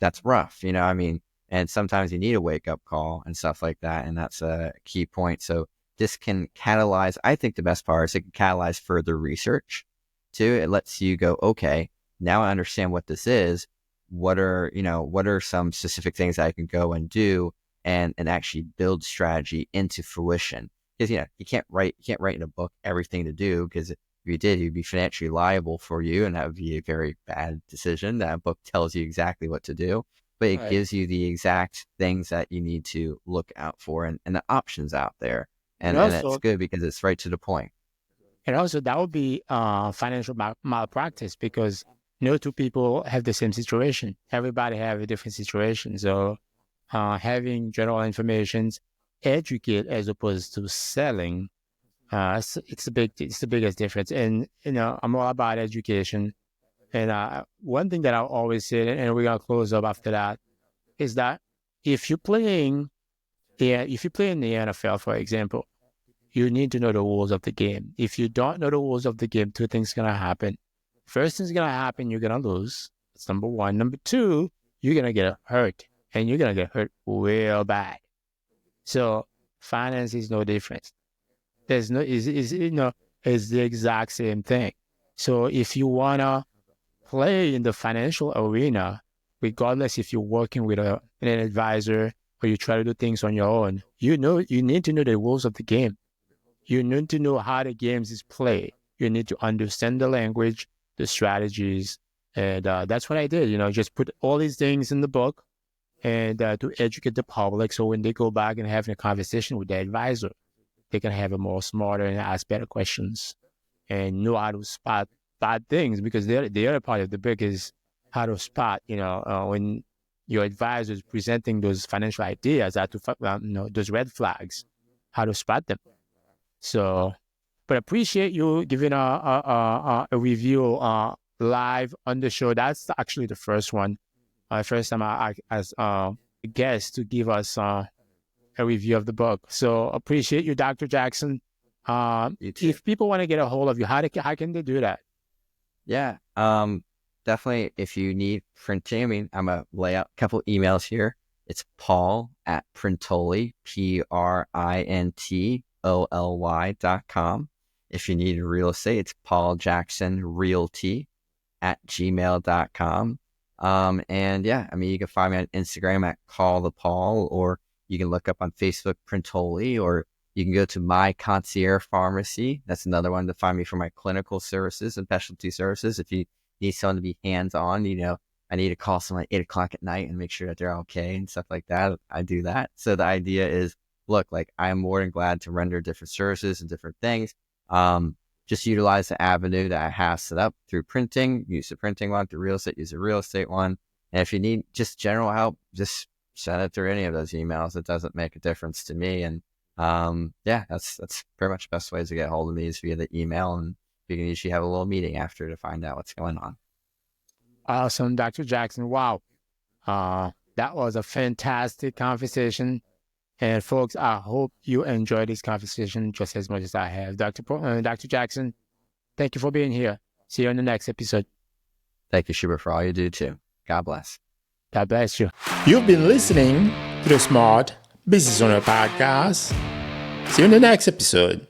That's rough, and sometimes you need a wake up call and stuff like that. And that's a key point. So this can catalyze, I think the best part is it can catalyze further research too. It lets you go, okay, now I understand what this is. What are some specific things I can go and do and actually build strategy into fruition? Because, you can't write in a book everything to do, because if you did, you'd be financially liable for you. And that would be a very bad decision. That book tells you exactly what to do, but it gives you the exact things that you need to look out for and the options out there. And it's good because it's right to the point. And also that would be financial malpractice, because no two people have the same situation. Everybody have a different situation. So having general information, educate as opposed to selling, it's the biggest difference. And I'm all about education. And one thing that I always say, and we're gonna close up after that, is that if you're playing in the NFL, for example, you need to know the rules of the game. If you don't know the rules of the game, two things are gonna happen. First thing's gonna happen, you're gonna lose. That's number one. Number two, you're gonna get hurt, and you're gonna get hurt real bad. So finance is no different. It's the exact same thing. So if you wanna play in the financial arena, regardless if you're working with an advisor or you try to do things on your own, you need to know the rules of the game. You need to know how the games is played. You need to understand the language, the strategies, and that's what I did. Just put all these things in the book and to educate the public, so when they go back and having a conversation with their advisor, they can have a more smarter and ask better questions and know how to spot bad things, because the other part of the book is how to spot, when your advisor is presenting those financial ideas, how to, those red flags, how to spot them. So, but appreciate you giving a review live on the show. That's actually the first one. First time I as a guest to give us a review of the book. So appreciate you, Dr. Jackson. If people want to get a hold of you, how can they do that? Yeah. Definitely. If you need printing, I'm going to lay out a couple emails here. It's Paul@Printolly, PRINTOLY.com. If you need real estate, it's PaulJacksonRealty@gmail.com. And yeah, you can find me on Instagram at Call the Paul, or you can look up on Facebook Printolly, or you can go to My Concierge Pharmacy. That's another one to find me for my clinical services and specialty services. If you need someone to be hands-on, I need to call someone at 8 o'clock at night and make sure that they're okay and stuff like that. I do that. So the idea is, look, like, I'm more than glad to render different services and different things. Just utilize the avenue that I have set up through printing. Use the printing one. Through real estate, use the real estate one. And if you need just general help, just send it through any of those emails. It doesn't make a difference to me. And yeah, that's pretty much the best ways to get a hold of me is via the email, and we can usually have a little meeting after to find out what's going on. Awesome, Dr. Jackson. Wow. That was a fantastic conversation. And folks, I hope you enjoyed this conversation just as much as I have. Dr. Jackson, thank you for being here. See you on the next episode. Thank you, Schubert, for all you do too. God bless. God bless you. You've been listening to the Smart Business Owner Podcast. See you in the next episode.